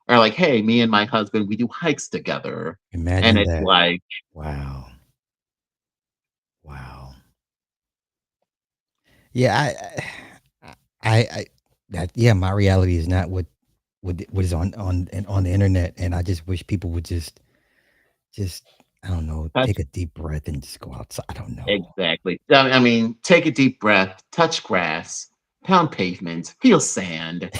or like, hey, me and my husband, we do hikes together. And Imagine it's that. like, Wow. Wow. Yeah. I that yeah. My reality is not what is on the internet, and I just wish people would just I don't know, touch, take a deep breath and just go outside. I don't know. exactly. I mean, take a deep breath, touch grass, pound pavement, feel sand.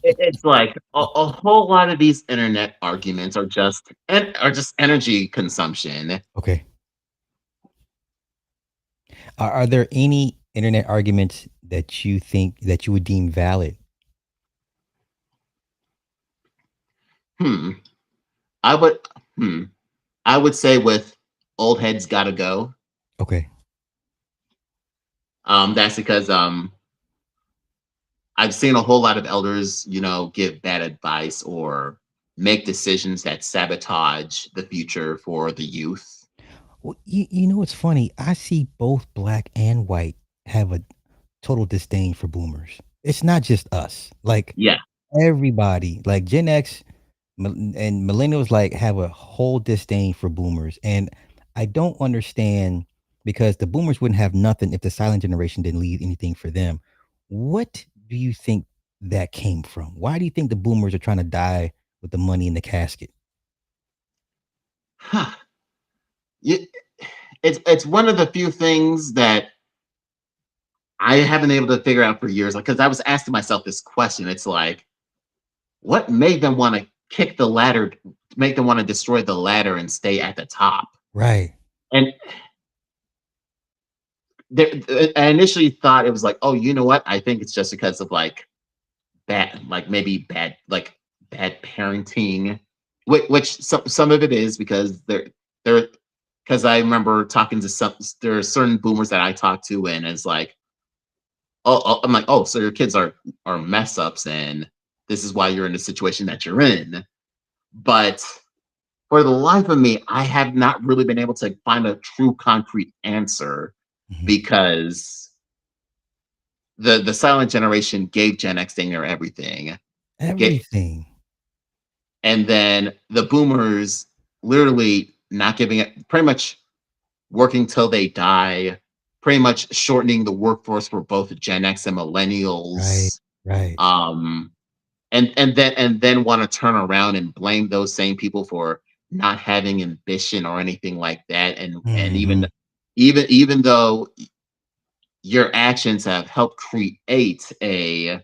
It's like a whole lot of these internet arguments are just energy consumption. Okay. Are there any internet arguments that you think that you would deem valid? Hmm. I would hmm. I would say with old heads gotta go. Okay. That's because I've seen a whole lot of elders, give bad advice or make decisions that sabotage the future for the youth. Well, you know what's funny? I see both black and white have a total disdain for boomers. It's not just us. Like Yeah. everybody, like Gen X and millennials, like have a whole disdain for boomers. And I don't understand because the boomers wouldn't have nothing if the silent generation didn't leave anything for them. What do you think that came from? Why do you think the boomers are trying to die with the money in the casket? Huh. You- it's one of the few things that I haven't been able to figure out for years. Like, because I was asking myself this question. It's like, what made them want to kick the ladder, make them want to destroy the ladder and stay at the top? Right. And I initially thought it was like, oh, you know what? I think it's just because of like maybe bad parenting, which some of it is because they're because I remember talking to there are certain boomers that I talk to, and it's like, I'm like, oh, so your kids are mess ups, and this is why you're in the situation that you're in. But for the life of me, I have not really been able to find a true concrete answer Mhm. because the silent generation gave Gen X dang near everything. Get Everything. and then the boomers literally not giving it, pretty much working till they die, pretty much shortening the workforce for both Gen X and Right. millennials. Right. Um and then want to turn around and blame those same people for not having ambition or anything like that. And Mhm. even though your actions have helped create a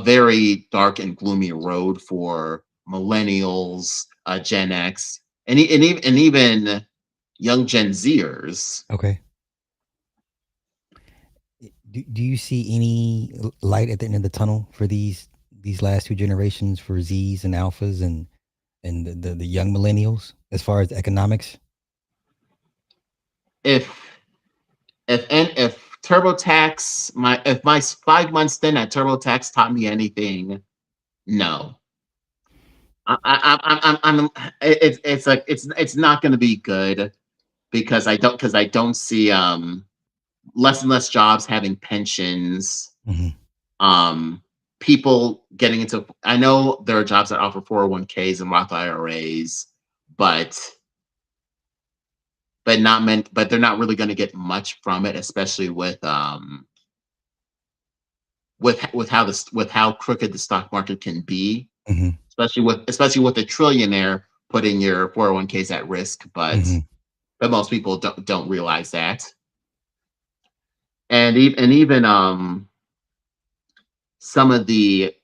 very dark and gloomy road for millennials, Gen X, and even young Gen Zers. Okay. Do you see any light at the end of the tunnel for these last two generations, for Z's and Alphas and the young millennials, as far as economics? If if TurboTax, if my 5 months stint at TurboTax taught me anything, no. It's like it's not going to be good because I don't see less and less jobs having pensions, Mhm. um people getting into, I know there are jobs that offer 401ks and Roth IRAs, but not meant, but they're not really going to get much from it, especially with how crooked the stock market can be, Mhm. especially with a trillionaire putting your 401ks at risk, Mhm. but most people don't realize that. And even some of the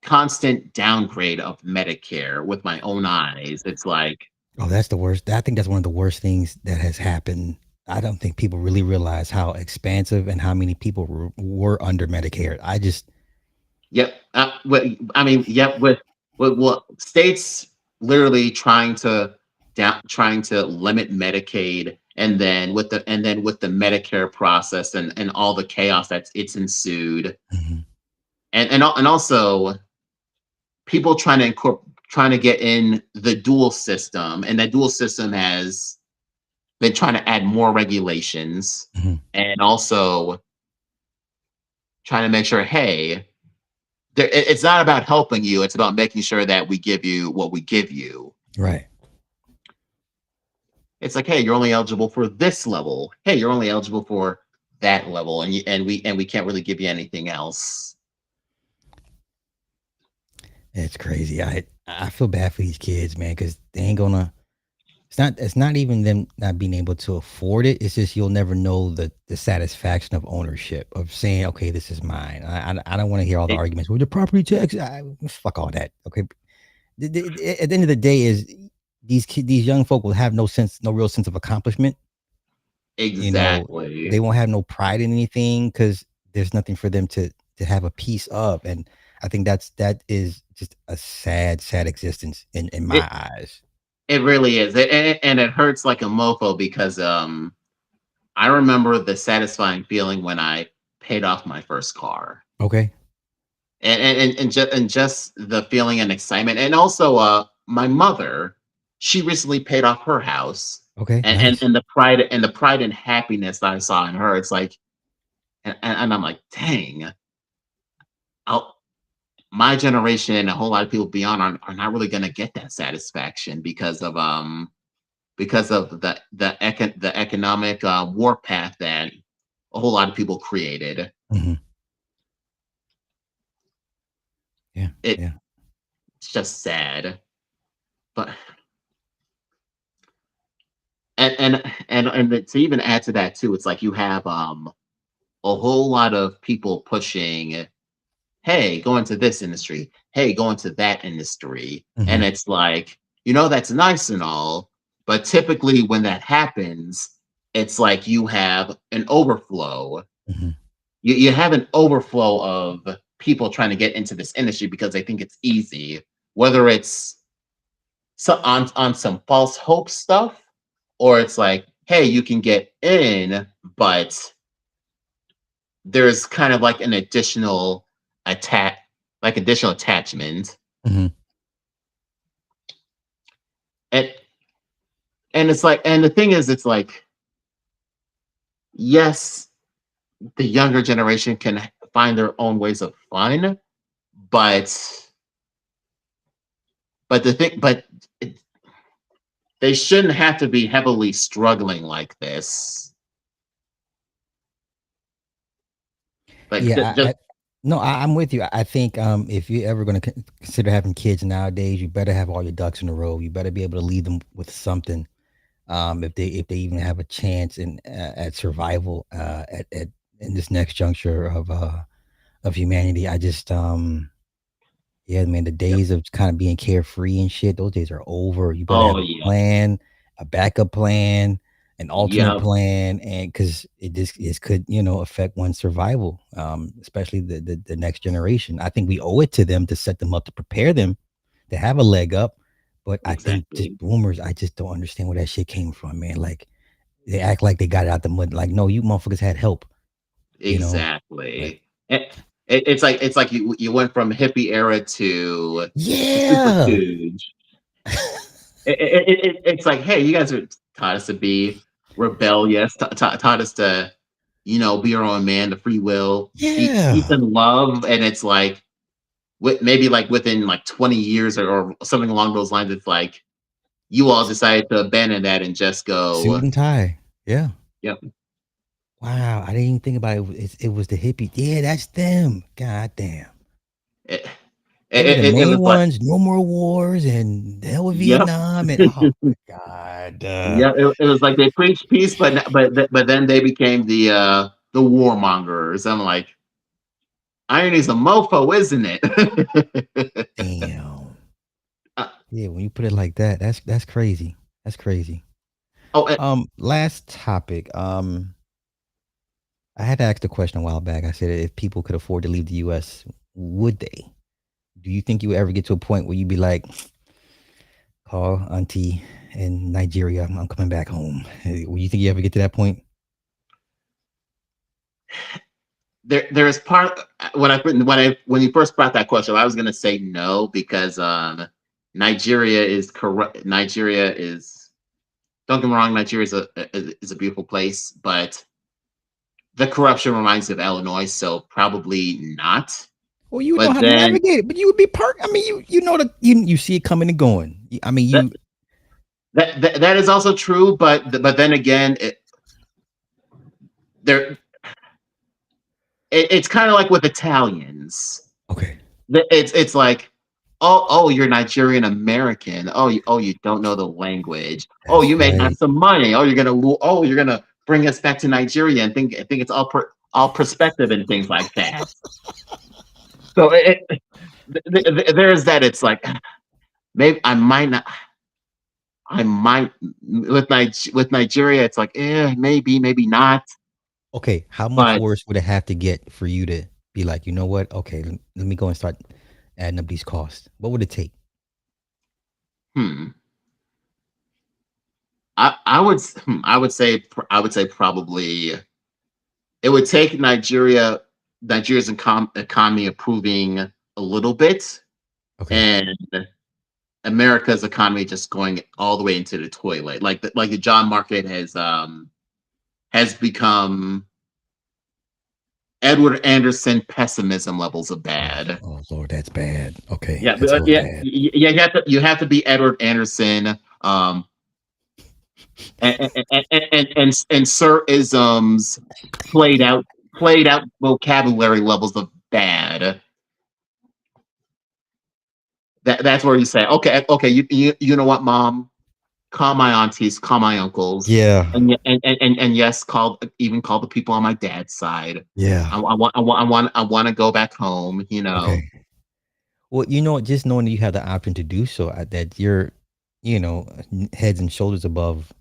constant downgrade of Medicare with my own eyes. It's like, Oh, that's the worst. I think that's one of the worst things that has happened. I don't think people really realize how expansive and how many people were under Medicare. I just, yep. I mean, yep. With what states literally trying to limit Medicaid, and then with the Medicare process and all the chaos that's it's ensued, Mhm. and also people trying to get in the dual system, and that dual system has been trying to add more regulations, Mhm. and also trying to make sure, hey, it's not about helping you, it's about making sure that we give you what we give you. Right. It's like, hey, you're only eligible for this level, hey, you're only eligible for that level, and we can't really give you anything else. It's crazy. I feel bad for these kids, man, because they ain't gonna. It's not even them not being able to afford it. It's just you'll never know the satisfaction of ownership, of saying, okay, this is mine. I don't want to hear all the It, arguments with the property tax. Fuck all that. Okay. At the end of the day, is these young folk will have no real sense of accomplishment. You know, they exactly. won't have no pride in anything because there's nothing for them to have a piece of. And I think that is just a sad existence in my it eyes. it really is, and it hurts like a mofo because I remember the satisfying feeling when I paid off my first car, Okay. and just the feeling and excitement, and also my mother, she recently paid off her house, Okay. and Nice. the pride and happiness that I saw in her, it's like, and I'm like, dang, I'll, my generation and a whole lot of people beyond are not really going to get that satisfaction because of the economic warpath that a whole lot of people created. Hmm. Yeah. It's Yeah. just sad, but and to even add to that too, it's like you have a whole lot of people pushing, hey, go into this industry, hey, go into that industry, and Hmm. it's like, that's nice and all, but typically when that happens, it's like you have an overflow. Hmm. You have an overflow of people trying to get into this industry because they think it's easy, whether it's so on some false hope stuff, or it's like, hey, you can get in, but there's kind of like an additional additional attachment. Mhm. And it's like, and the thing is, it's like, yes, the younger generation can find their own ways of fun, but the thing, it, they shouldn't have to be heavily struggling like this. Like Yeah, just no, I'm with you. I think if you're ever going to consider having kids nowadays, you better have all your ducks in a row. You better be able to lead them with something. If they even have a chance in at survival at in this next juncture of humanity. I just yeah, man, the yep. days of kind of being carefree and shit, those days are over. You better have Oh a yeah, plan, a backup plan, an alternate yep, plan, and because it could, you know, affect one's survival, especially the next generation. I think we owe it to them to set them up to prepare them to have a leg up. But I think just exactly, boomers, I just don't understand where that shit came from, man. Like they act like they got it out the mud. Like, no, you motherfuckers had help, you know. Like, exactly. It's like you went from hippie era to Super yeah. Stooge. It's like, hey, you guys are taught us to be rebellious, taught us to, be our own man, the free will, peace Yeah. and love, and it's like, maybe like within like 20 years or something along those lines, it's like you all decided to abandon that and just Suit go, and tie. Yeah. yep. Wow. I didn't even think about it. It was the hippie. Yeah, that's them. God damn. It, They were the it main was like, ones. No more wars and the hell with yep. Vietnam. And oh my God. Yeah, it was like they preached peace, but then they became the warmongers. I'm like, irony's a mofo, isn't it? Damn. Uh, Yeah, when you put it like that, that's crazy. That's crazy. oh, Last topic. I had to ask the question a while back. I said if people could afford to leave the US, would they? Do you think you would ever get to a point where you'd be like, call auntie in Nigeria, I'm coming back home? Will you think you ever get to that point? there's part when you first brought that question, I was gonna say no because Nigeria is corrupt. Nigeria is, don't get me wrong, Nigeria is a beautiful place, but the corruption reminds me of Illinois, so probably not. Well, you know But how to then navigate it, but you would be part. I mean, you know that you see it coming and going. I mean, that you that is also true, but then again, there it's kind of like with Italians. okay? It's like, oh, you're Nigerian American. Oh, you don't know the language. Oh, That's you may have right. some money. You're gonna bring us back to Nigeria and think it's all perspective and things like that. So there's that. It's like, maybe I might not. I might with Nigeria. It's like, maybe not. Okay, how much But worse would it have to get for you to be like, you know what? Okay, let me go and start adding up these costs. What would it take? hmm, I would say probably it would take Nigeria's economy improving a little bit, Okay. and America's economy just going all the way into the toilet. Like the job market has become Edward Anderson pessimism levels of Oh, bad. oh Lord, that's bad. Okay, Yeah, that's real yeah, bad. yeah. You have to be Edward Anderson, and Sir Isms played out played out vocabulary levels of bad. That's where you say, okay, you know what, mom, call my aunties, call my uncles, Yeah, and yes, call the people on my dad's side. yeah. I want to go back home. Okay. Well, you know what? Just knowing that you have the option to do so, that you're, you know, heads and shoulders above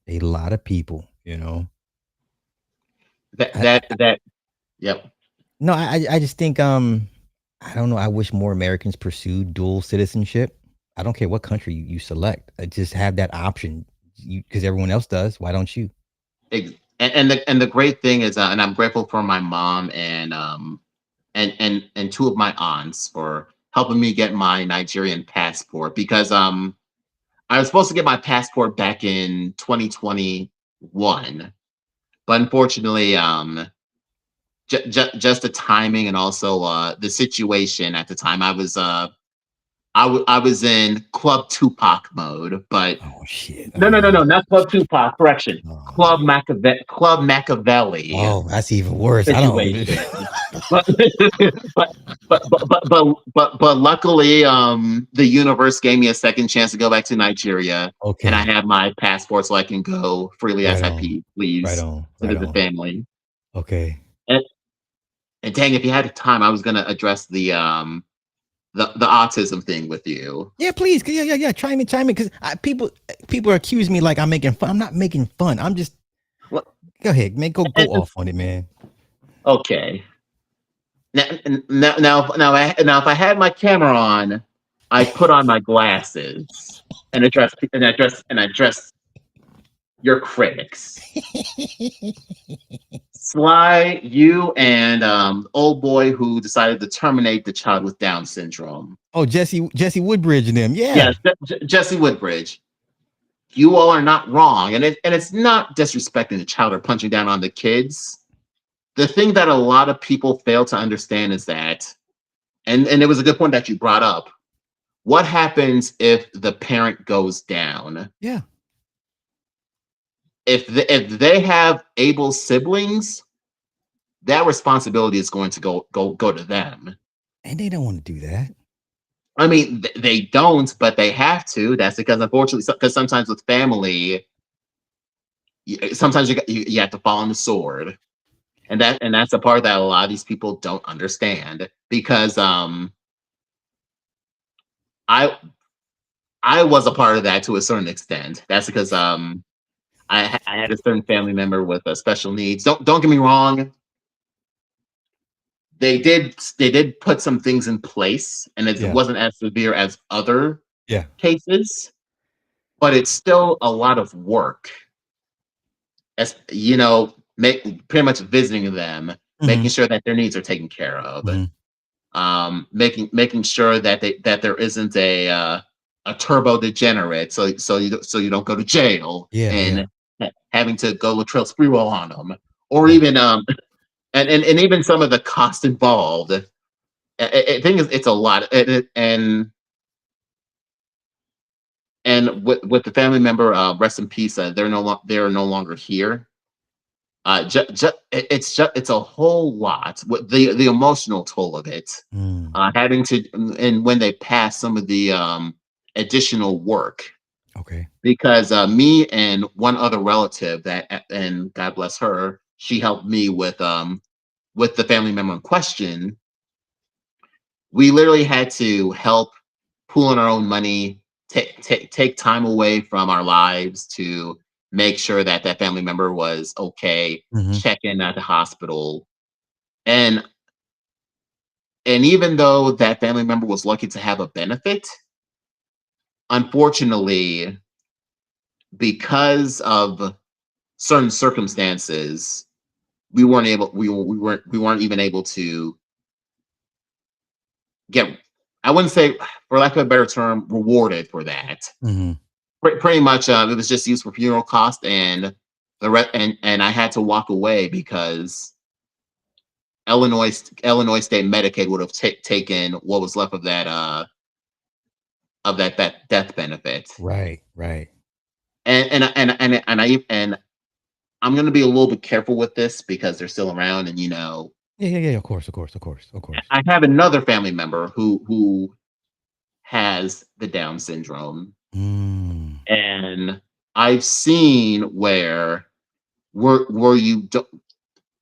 a lot of people. You know, That I, that that Yep. no, I just think I don't know. I wish more Americans pursued dual citizenship. I don't care what country you select. Just have that option. Because everyone else does. Why don't you? And the great thing is, and I'm grateful for my mom and two of my aunts for helping me get my Nigerian passport, because I was supposed to get my passport back in 2021, but unfortunately, just the timing and also the situation at the time, I was in Club Tupac mode, but Oh shit. no, no, no, no, not Club Tupac. Correction, Oh, Club Machiavelli oh, that's even worse. I don't. situation. But but luckily, the universe gave me a second chance to go back to Nigeria, and I Okay. have my passport, so I can go freely as Right I on. Right please on. to Right visit on. family. Okay. And, and dang, if you had time, I was gonna address the autism thing with you. Yeah, please. Yeah. Chime in. Because people accuse me like I'm making fun. I'm not making fun. I'm just. What? Go ahead, man. Go off on it, man. Okay. Now, if I had my camera on, I put on my glasses and address your critics. Sly, you and old boy who decided to terminate the child with Down syndrome. Oh, Jesse Woodbridge and them. Yeah. Yes, Jesse Woodbridge. You all are not wrong, and it's not disrespecting the child or punching down on the kids. The thing that a lot of people fail to understand is that, and it was a good point that you brought up. What happens if the parent goes down? Yeah. If they have able siblings, that responsibility is going to go to them. And they don't want to do that. I mean, they don't, but they have to. That's because, unfortunately, because sometimes with family, sometimes you have to fall on the sword, and that's a part that a lot of these people don't understand. Because I was a part of that to a certain extent. That's because I had a certain family member with special needs. Don't get me wrong. They did put some things in place, and it wasn't as severe as other cases, but it's still a lot of work. As you know, pretty much visiting them, making sure that their needs are taken care of, making sure that there isn't a turbo degenerate, so you don't go to jail and having to go Latrell Sprewell on them, or even and even some of the cost involved. I think it's a lot, and with the family member, rest in peace. They're no longer here. It's a whole lot. With the emotional toll of it, having to, and when they pass, some of the additional work. Okay. Because me and one other relative and God bless her, she helped me with the family member in question. We literally had to help pool in our own money, take time away from our lives to make sure that family member was okay, check in at the hospital. And even though that family member was lucky to have a benefit, unfortunately, because of certain circumstances, we weren't even able to get, I wouldn't say, for lack of a better term, rewarded for that. Pretty much, it was just used for funeral cost, and and I had to walk away because Illinois State Medicaid would have taken what was left of that death benefit. Right. And I'm going to be a little bit careful with this because they're still around, and Yeah. Of course. I have another family member who has the Down syndrome. And I've seen where you don't,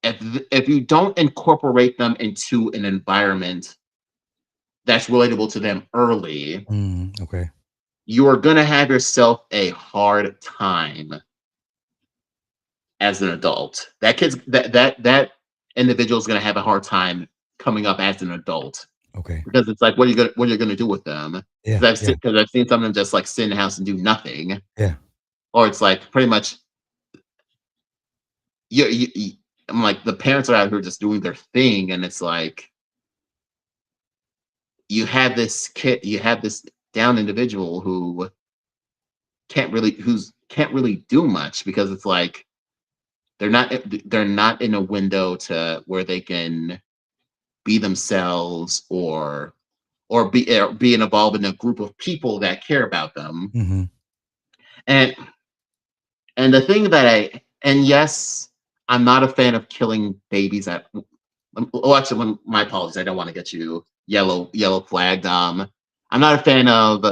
if you don't incorporate them into an environment that's relatable to them early, Okay. you are going to have yourself a hard time as an adult. That individual is going to have a hard time coming up as an adult. Okay. because it's like, what are you gonna do with them? Yeah. Because Yeah. I've seen some of them just like sit in the house and do nothing, Yeah. or it's like pretty much you I'm like the parents are out here just doing their thing, and it's like you have this down individual who can't really do much because it's like they're not in a window to where they can be themselves or be involved in a group of people that care about them. Mm-hmm. And the thing that and yes, I'm not a fan of killing babies at oh actually my apologies, I don't want to get you yellow flagged. I'm not a fan of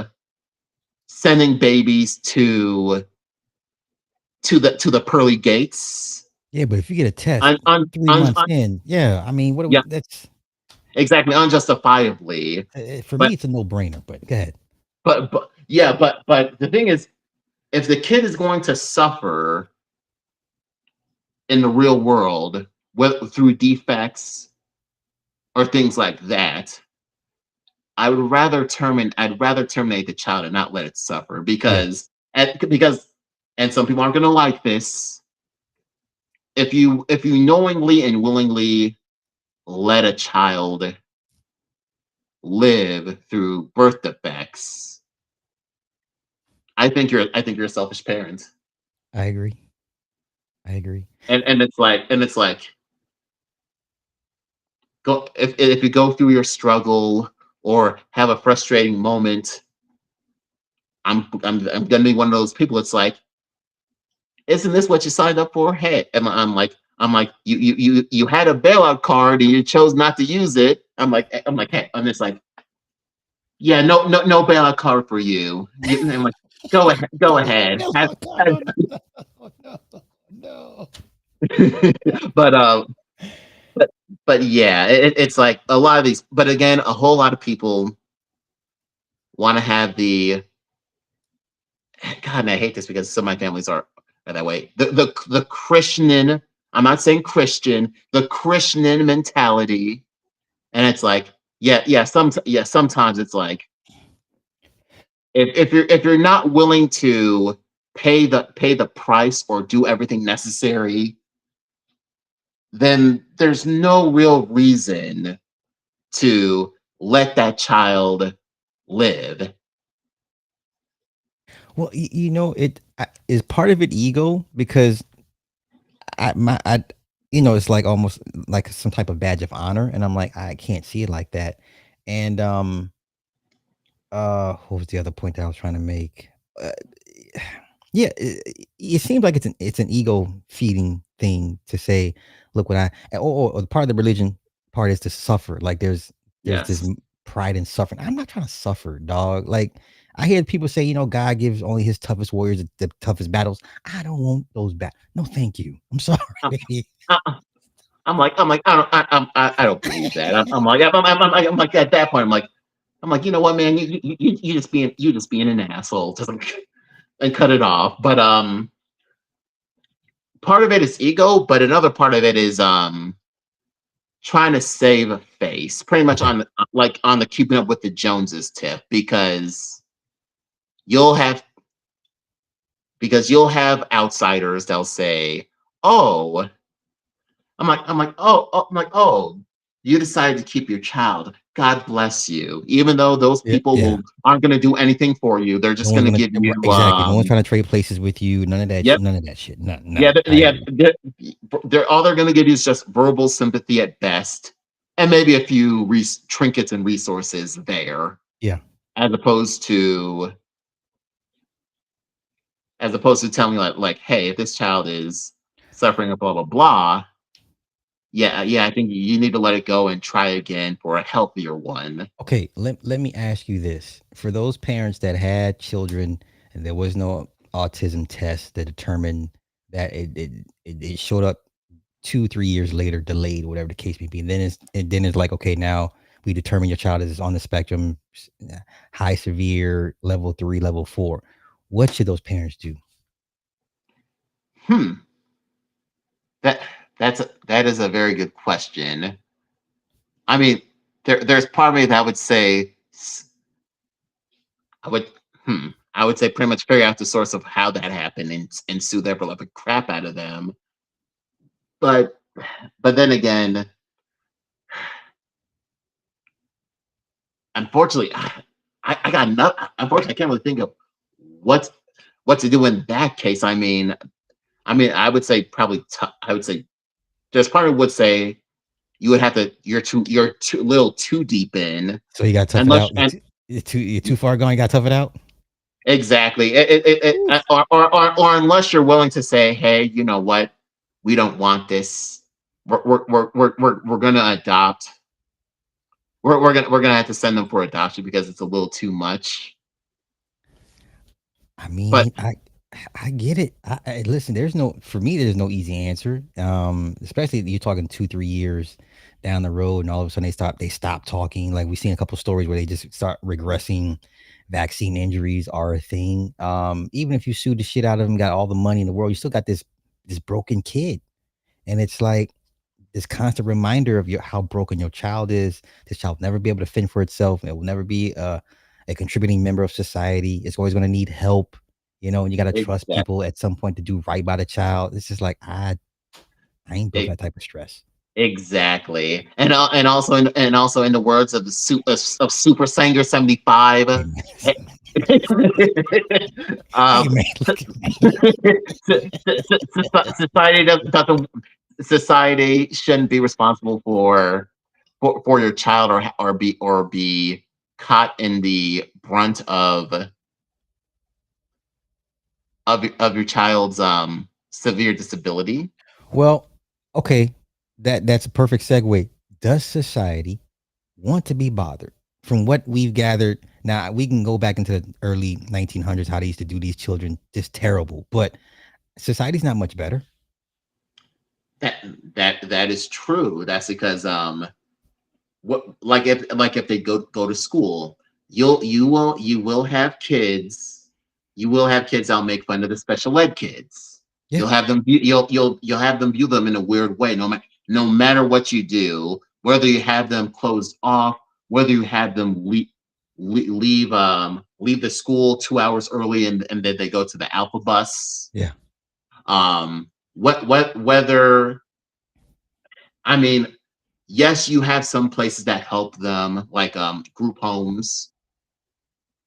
sending babies to the pearly gates. Yeah, but if you get a test On 3 months in, yeah, I mean, what do we? Yeah, That's exactly, unjustifiably. for me, But it's a no-brainer. But go ahead. but the thing is, if the kid is going to suffer in the real world, whether through defects or things like that, I'd rather terminate the child and not let it suffer Yeah. because and some people aren't going to like this. If you knowingly and willingly let a child live through birth defects, I think you're a selfish parent. I agree. I agree. And it's like go if you go through your struggle or have a frustrating moment, I'm gonna be one of those people. It's like, isn't this what you signed up for? Hey, and I'm like you had a bailout card and you chose not to use it. I'm like hey, and it's like, yeah, no bailout card for you. I'm like, go ahead. No, no, no. But but yeah, it's like a lot of these. But again, a whole lot of people want to have the God, and I hate this because some of my families are that way. The Christian, I'm not saying Christian, the Christian mentality, and it's like, sometimes it's like if you're not willing to pay the price or do everything necessary, then there's no real reason to let that child live. Well, is part of it ego because it's like almost like some type of badge of honor, and I'm like, I can't see it like that. And what was the other point that I was trying to make? Uh, yeah, it seems like it's an ego feeding thing to say, look what or the part of the religion part is to suffer. Like there's this Yes. pride in suffering. I'm not trying to suffer, dog. Like I hear people say, God gives only his toughest warriors the toughest battles. I don't want those battles. No, thank you. I'm sorry. I'm like, I don't believe that. I'm like, at that point, I'm like, you know what, man, you just being an asshole, just like, and cut it off. But part of it is ego, but another part of it is trying to save face, pretty much Okay. on the keeping up with the Joneses tip, because you'll have outsiders, they'll say, oh, oh, you decided to keep your child. God bless you. Even though those Yeah. people Yeah. aren't going to do anything for you, they're No just one's going to gonna give you exactly. No one's trying to trade places with you. None of that. yep, None of that shit. None. yeah, None. I agree. they're all they're going to give you is just verbal sympathy at best, and maybe a few trinkets and resources there, Yeah. as opposed to telling you like, hey, if this child is suffering a blah blah blah, I think you need to let it go and try again for a healthier one. Okay, let me ask you this. For those parents that had children and there was no autism test that determined that it showed up 2 3 years later, delayed, whatever the case may be, and then it's like, okay, now we determine your child is on the spectrum, high, severe, level 3, level 4. What should those parents do? Hmm. That that is a very good question. I mean, there's part of me that would say I would I would say pretty much figure out the source of how that happened and sue the ever loving crap out of them. But then again, unfortunately, I got nothing. Unfortunately, I can't really think of what what to do in that case. I would say probably I would say there's part of would say you would have to you're too little too deep in So you got to tough it unless out. and You're too far gone. You got to tough it out. exactly or unless you're willing to say, hey, you know what, we don't want this. We're gonna adopt. We're gonna have to send them for adoption because it's a little too much. I But mean, I get it. Listen. There's no for me. There's no easy answer. Especially if you're talking 2-3 years down the road, and all of a sudden they stop talking. Like we've seen a couple stories where they just start regressing. Vaccine injuries are a thing. Even if you sue the shit out of them, got all the money in the world, you still got this broken kid, and it's like this constant reminder of how broken your child is. This child will never be able to fend for itself. It will never be a contributing member of society. It's always going to need help, and you got to trust exactly, people at some point to do right by the child. It's just like, I ain't built for that type of stress. exactly, and also in the words of the of Super Sanger 75, Hey, man, hey, um, man, look at me. society doesn't society shouldn't be responsible for your child or be caught in the brunt of your child's severe disability. Well, okay, that's a perfect segue. Does society want to be bothered? From what we've gathered, now we can go back into the early 1900s, how they used to do these children, just terrible. But society's not much better. That is true. That's because what if they go to school, you will have kids, that'll make fun of the special ed kids. Yeah. You'll have them view them in a weird way, no matter what you do, whether you have them closed off, whether you have them leave the school 2 hours early and then they go to the alpha bus. Yeah. Whether I mean, yes, you have some places that help them, like group homes,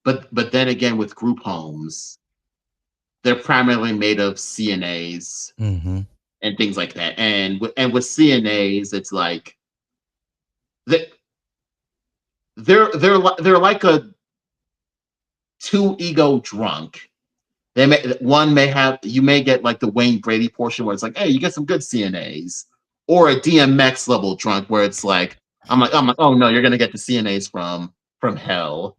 but then again, with group homes, they're primarily made of CNAs Mm-hmm. and things like that. And with CNAs, it's like they- they're like a two ego drunk. One may have, you may get like the Wayne Brady portion where it's like, hey, you get some good CNAs, or a DMX level drunk where it's like, I'm like, oh no, you're gonna get the CNAs from hell.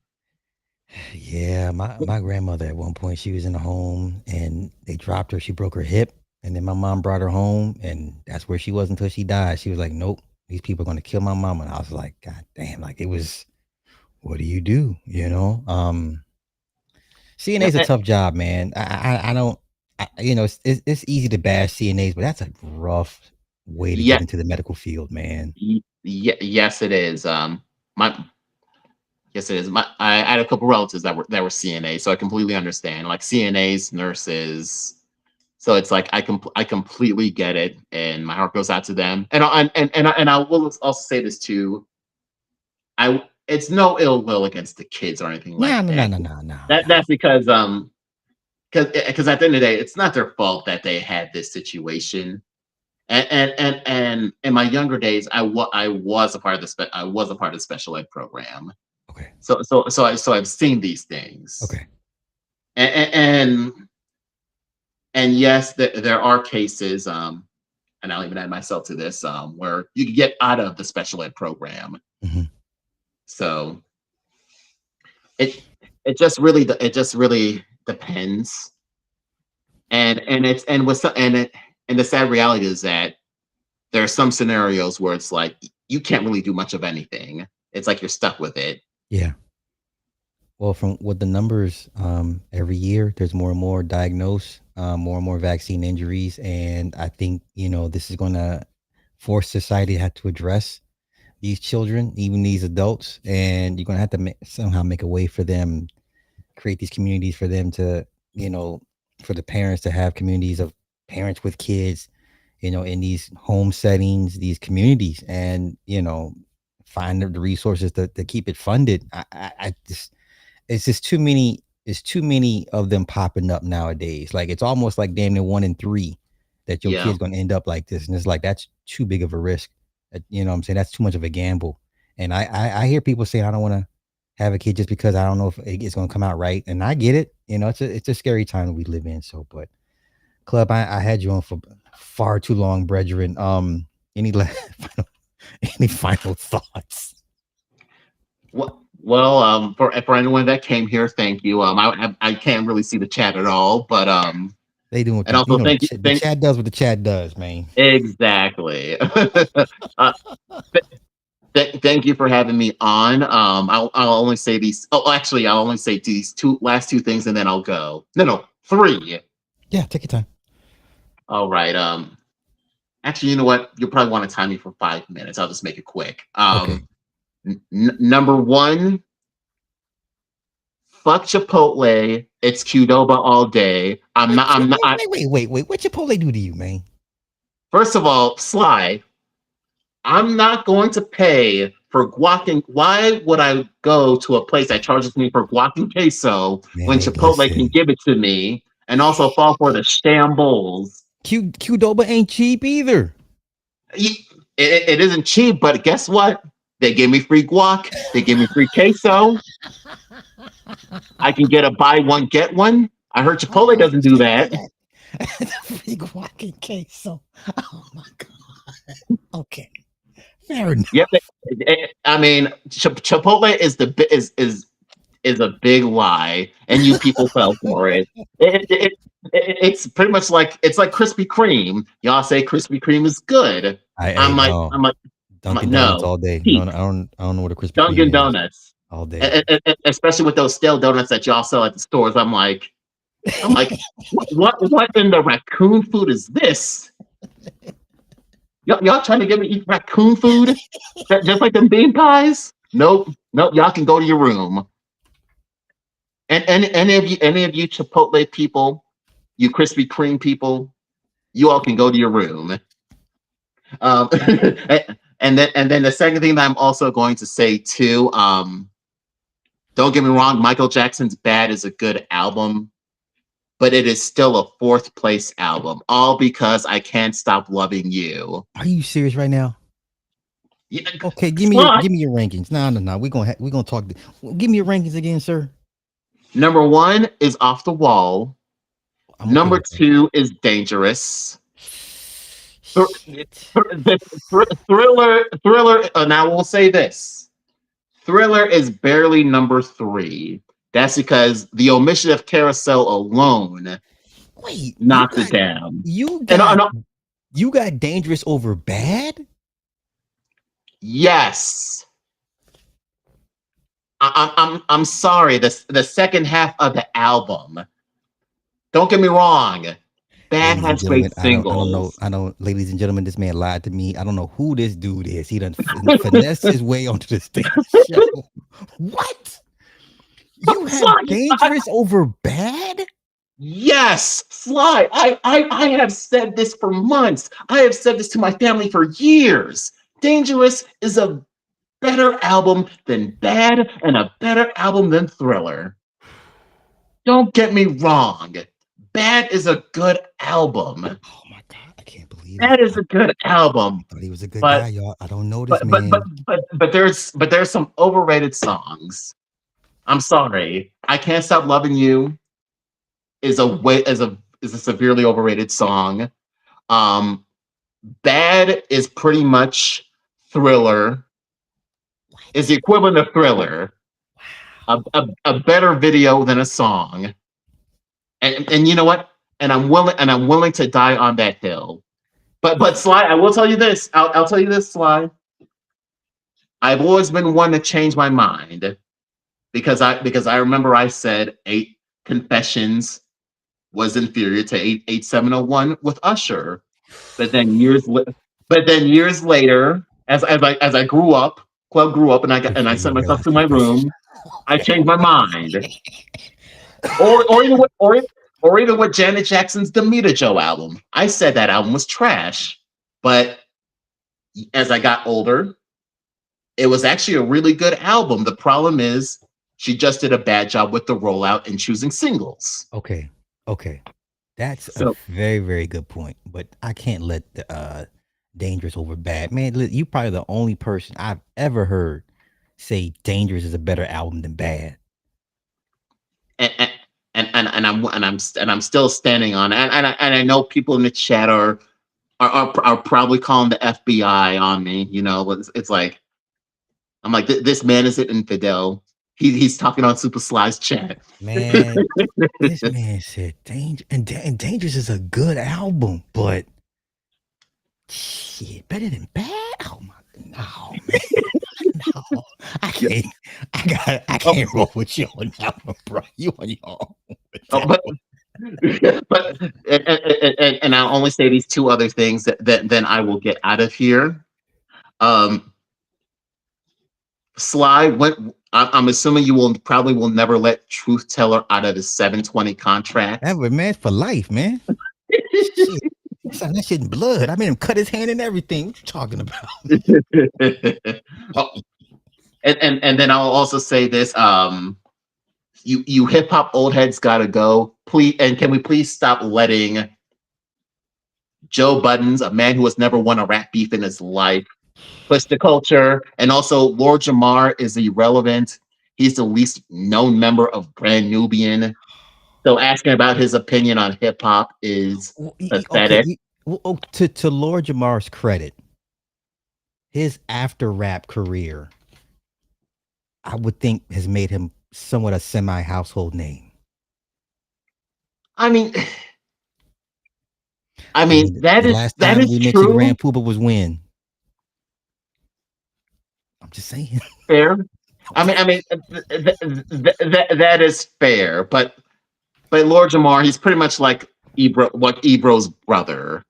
Yeah, my grandmother at one point, she was in a home and they dropped her. She broke her hip, and then my mom brought her home, and that's where she was until she died. She was like, "Nope, these people are going to kill my mama." And I was like, "God damn!" Like it was, what do you do? CNA is a tough job, man. I don't, it's easy to bash CNAs, but that's a rough way to Yeah, get into the medical field, man. yes, it is. My Yes, it is. I had a couple relatives that were CNAs, so I completely understand. Like CNAs, nurses. So it's like I completely get it, and my heart goes out to them. And I will also say this too. It's no ill will against the kids or anything like No, no, no, that. no, no, no, That's because at the end of the day, it's not their fault that they had this situation. And in my younger days, I was a part of the special ed program. Okay, So I've seen these things. okay. And yes, there are cases, and I'll even add myself to this, where you can get out of the special ed program. Hmm. So it just really depends. And the sad reality is that there are some scenarios where it's like you can't really do much of anything. It's like you're stuck with it. Yeah. Well, from what the numbers, every year there's more and more diagnosed, more and more vaccine injuries, and I think this is going to force society to have to address these children, even these adults, and you're gonna have to somehow make a way for them, create these communities for them to, you know, for the parents to have communities of parents with kids, you know, in these home settings, these communities, and you know, find the resources to keep it funded. I just, it's just too many. It's too many of them popping up nowadays. Like it's almost like damn near 1 in 3 that your Yeah. kid's gonna end up like this, and it's like that's too big of a risk. You know what I'm saying? That's too much of a gamble. And I hear people say I don't want to have a kid just because I don't know if it's going to come out right. And I get it. You know, it's a scary time we live in. So, but Club, I had you on for far too long, brethren. Any any final thoughts? Well, for anyone that came here, thank you. I can't really see the chat at all, but They doing what and also you know, thank you. the chat does what the chat does, man. Exactly. uh, thank you for having me on. I'll only say these. Oh, actually, I'll only say these last two things, and then I'll go. No, 3. Yeah, take your time. All right. Actually, you know what? You'll probably want to time me for 5 minutes. I'll just make it quick. Okay. Number 1, fuck Chipotle. It's Qdoba all day. I'm not. Wait. What Chipotle do to you, man? First of all, Sly, I'm not going to pay for guac and why would I go to a place that charges me for guac and queso when Chipotle can give it to me and also fall for the shambles? Qdoba ain't cheap either. It isn't cheap, but guess what? They give me free guac. They give me free queso. I can get a buy one, get one. I heard Chipotle doesn't do that. Free guac and queso. Oh my God. Okay. Fair enough. Yep. I mean, Chipotle is a big lie, and you people fell for it. It's pretty much like Krispy Kreme. Y'all say Krispy Kreme is good. I'm like Dunkin' no, Donuts all day. No, I don't know what a Krispy Kreme Dunkin' Donuts all day. Especially with those stale donuts that y'all sell at the stores. I'm like, what in the raccoon food is this? Y'all trying to get me to eat raccoon food? Just like them bean pies? Nope. Y'all can go to your room. And any of you Chipotle people, you Krispy Kreme people, you all can go to your room. And then the second thing that I'm also going to say too, don't get me wrong, Michael Jackson's Bad is a good album, but it is still a 4th place album, all because I Can't Stop Loving You. Are you serious right now? Yeah. Okay, give me your rankings. No. We're gonna talk. Give me your rankings again, sir. Number 1 is Off the Wall. Number 2 is Dangerous. Thriller. Now we'll say this: Thriller is barely number 3. That's because the omission of Carousel alone knocks it down. You got Dangerous over Bad? Yes. I'm sorry. The second half of the album. Don't get me wrong. Bad has great singles. I don't, ladies and gentlemen, this man lied to me. I don't know who this dude is. He done finessed his way onto the stage show. What? You have Dangerous over Bad? Yes, Sly. I have said this for months. I have said this to my family for years. Dangerous is a better album than Bad and a better album than Thriller. Don't get me wrong. Bad is a good album. Oh my God, I can't believe Bad is a good album. I thought he was a good guy, y'all. I don't know this man. But there's some overrated songs. I'm sorry. I Can't Stop Loving You is a severely overrated song. Bad is pretty much Thriller. Is the equivalent of Thriller. A better video than a song. And you know what? And I'm willing to die on that hill. But Sly, I will tell you this. I'll tell you this, Sly. I've always been one to change my mind because I remember I said 8 Confessions was inferior to 8701 with Usher. But then years later, as I grew up, Club grew up, and I sent myself to my room. I changed my mind. Or even with Janet Jackson's Demita Joe album. I said that album was trash, but as I got older, it was actually a really good album. The problem is she just did a bad job with the rollout and choosing singles. Okay. That's So- a very, very good point. But I can't let the Dangerous over Bad. Man, you probably the only person I've ever heard say Dangerous is a better album than Bad. And I'm still standing on it. And I know people in the chat are probably calling the FBI on me. You know, it's like I'm like, this man is an infidel. He's talking on Super Sly's chat. Man, this man said Dangerous is a good album, but shit, better than Bad. Oh my, no, man, no, I can't roll with you on that one, bro. You on your own. But and I'll only say these two other things that then I will get out of here. Sly went. I'm assuming you will never let Truth Teller out of his 720 contract. That was man for life, man. Shit. That shit in blood. I made him cut his hand and everything. What you talking about? and then I'll also say this. You hip hop old heads gotta go. Please, and can we please stop letting Joe Buttons, a man who has never won a rap beef in his life, push the culture? And also, Lord Jamar is irrelevant. He's the least known member of Brand Nubian. So asking about his opinion on hip hop is pathetic. Okay, to Lord Jamar's credit, his after rap career, I would think, has made him somewhat a semi-household name. I mean, that is last time we mentioned true. Grand Pooba was when. I'm just saying. Fair. I mean, that is fair. But Lord Jamar, he's pretty much like Ebro's brother.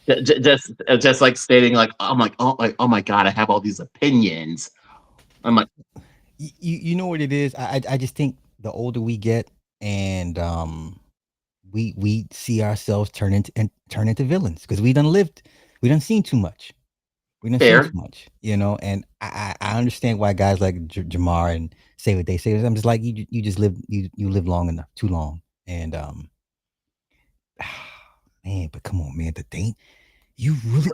Just like stating, like, I'm like, oh my God, I have all these opinions. I'm like, you know what it is? I just think the older we get, and we see ourselves turn into villains because we done seen too much. We done seen too much, you know. And I understand why guys like Jamar and say what they say. I'm just like, you just live live long enough, too long, and man. But come on, man, you really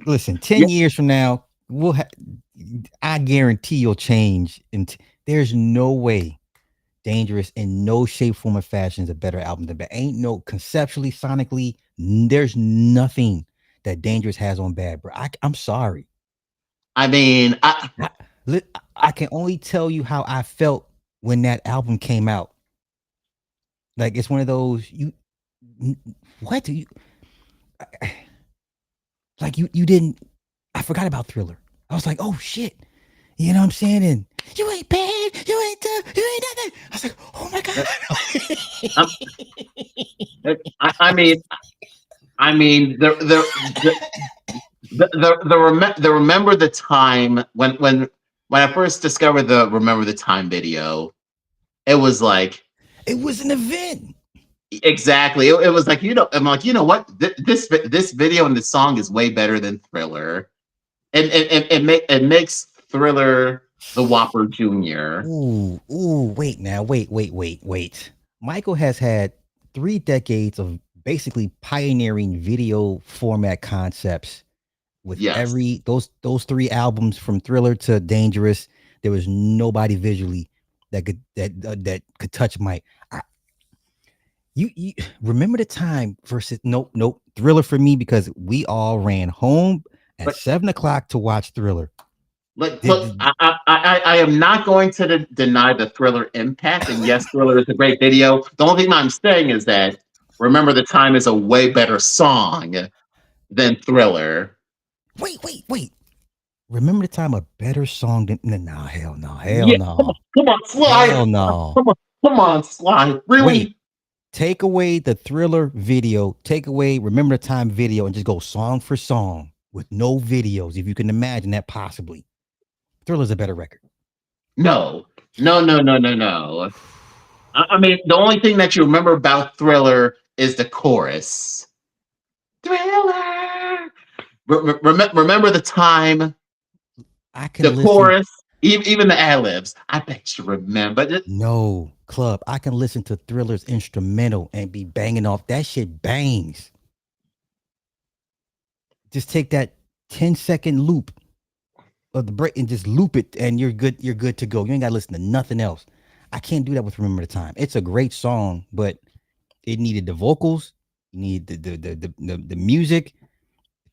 listen. 10 years from now, I guarantee you'll change. And there's no way Dangerous in no shape, form, or fashion is a better album than Bad. Ain't no conceptually, sonically, there's nothing that Dangerous has on Bad, bro. I'm sorry. I mean, I can only tell you how I felt when that album came out. Like, it's one of those, what do you, like, you didn't, I forgot about Thriller. I was like, oh shit. You know what I'm saying? And you ain't bad, you ain't tough, you ain't nothing. I was like, oh my God. I mean, the Remember the Time, when I first discovered the Remember the Time video, it was like, it was an event. Exactly. It was like, I'm like, you know what? This video and this song is way better than Thriller. And it makes Thriller the Whopper Jr. Ooh, wait now. Wait. Michael has had 3 decades of basically pioneering video format concepts with those 3 albums, from Thriller to Dangerous. There was nobody visually that could touch Mike. You Remember the Time versus nope. Thriller for me, because we all ran home at 7:00 to watch Thriller. Look, I am not going to deny the Thriller impact, and yes, Thriller is a great video. The only thing I'm saying is that Remember the Time is a way better song than Thriller. Wait. Remember the Time a better song than hell no. Come on, Sly. Hell no. Come on, Sly. Really? Wait. Take away the Thriller video, take away Remember the Time video, and just go song for song. with no videos, if you can imagine that possibly. Thriller's a better record. No, no, no, no, no, no. I mean, the only thing that you remember about Thriller is the chorus. Thriller. Remember the time, I can the listen. chorus, even the ad libs. I bet you remember it. No, Club. I can listen to Thriller's instrumental and be banging off. That shit bangs. Just take that 10-second loop of the break and just loop it, and you're good. You're good to go. You ain't got to listen to nothing else. I can't do that with Remember the Time. It's a great song, but it needed the vocals. You need the music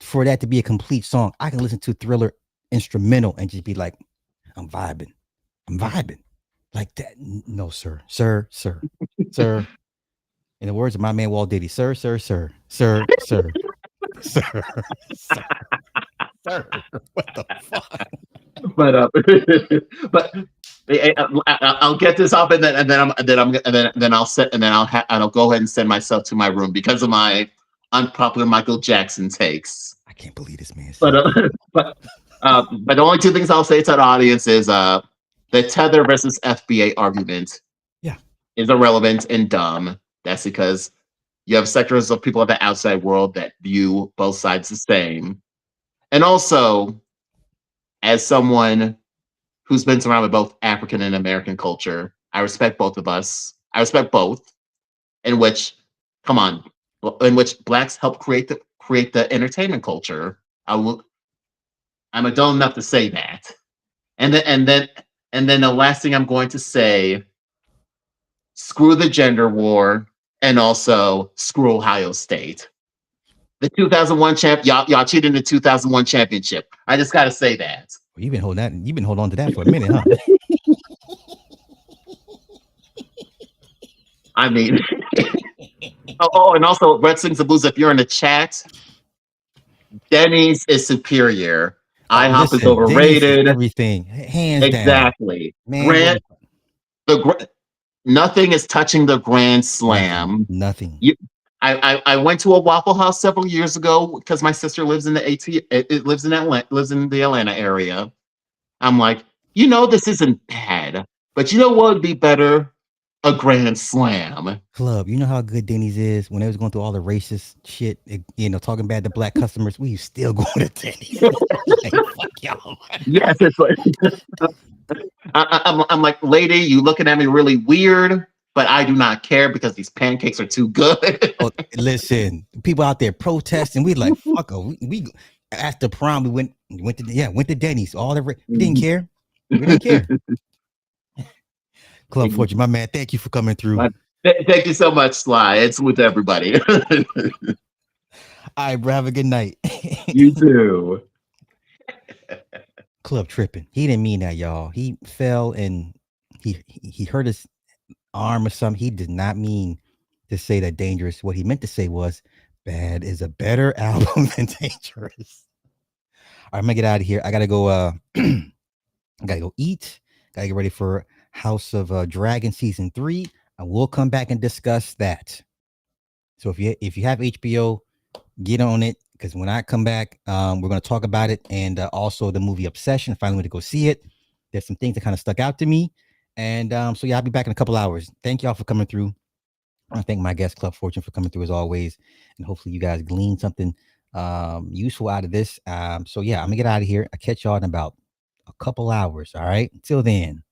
for that to be a complete song. I can listen to Thriller instrumental and just be like, I'm vibing. Like that. No, sir. Sir. In the words of my man Walt Diddy, sir. What the fuck? But I'll get this up, and then I'll go ahead and send myself to my room because of my unpopular Michael Jackson takes. I can't believe this man. But the only two things I'll say to the audience is the Tether versus FBA argument. Yeah, is irrelevant and dumb. That's because you have sectors of people in the outside world that view both sides the same. And also, as someone who's been surrounded with both African and American culture, I respect both of us. I respect both, in which blacks help create the entertainment culture. I'm adult enough to say that. And then the last thing I'm going to say, screw the gender war, and also screw Ohio State. The 2001 y'all cheated in the 2001 championship. I just got to say that. Well, you've been holding on to that for a minute, huh? I mean, and also Red Sings the Blues. If you're in the chat, Denny's is superior. IHOP is overrated. Everything, hands exactly. Down. Man, nothing is touching the Grand Slam. Nothing. I went to a Waffle House several years ago because my sister lives in the Atlanta area. I'm like, this isn't bad, but you know what would be better? A Grand Slam. Club, you know how good Denny's is when they was going through all the racist shit, talking bad to black customers. We still going to Denny's. Like, fuck y'all. Yes, it's like I'm like, lady, you looking at me really weird, but I do not care because these pancakes are too good. Oh, listen, people out there protesting. We like, fuck. We after prom, we went to Denny's. We didn't care. We didn't care. Club Fortune, my man. Thank you for coming through. Thank you so much, Sly. It's with everybody. All right, bro. Have a good night. You too. Club tripping. He didn't mean that, y'all. He fell and he hurt his arm or something. He did not mean to say that Dangerous. What he meant to say was Bad is a better album than Dangerous. All right, I'm gonna get out of here. I gotta go. I gotta go eat. Gotta get ready for House of Dragon season 3. I will come back and discuss that. So if you have HBO, get on it, because when I come back, we're going to talk about it, and also the movie Obsession. Finally went to go see it. There's some things that kind of stuck out to me, and so yeah, I'll be back in a couple hours. Thank y'all for coming through. I want to thank my guest Club Fortune for coming through as always, and hopefully you guys glean something useful out of this. So yeah, I'm gonna get out of here. I'll catch y'all in about a couple hours. All right, until then.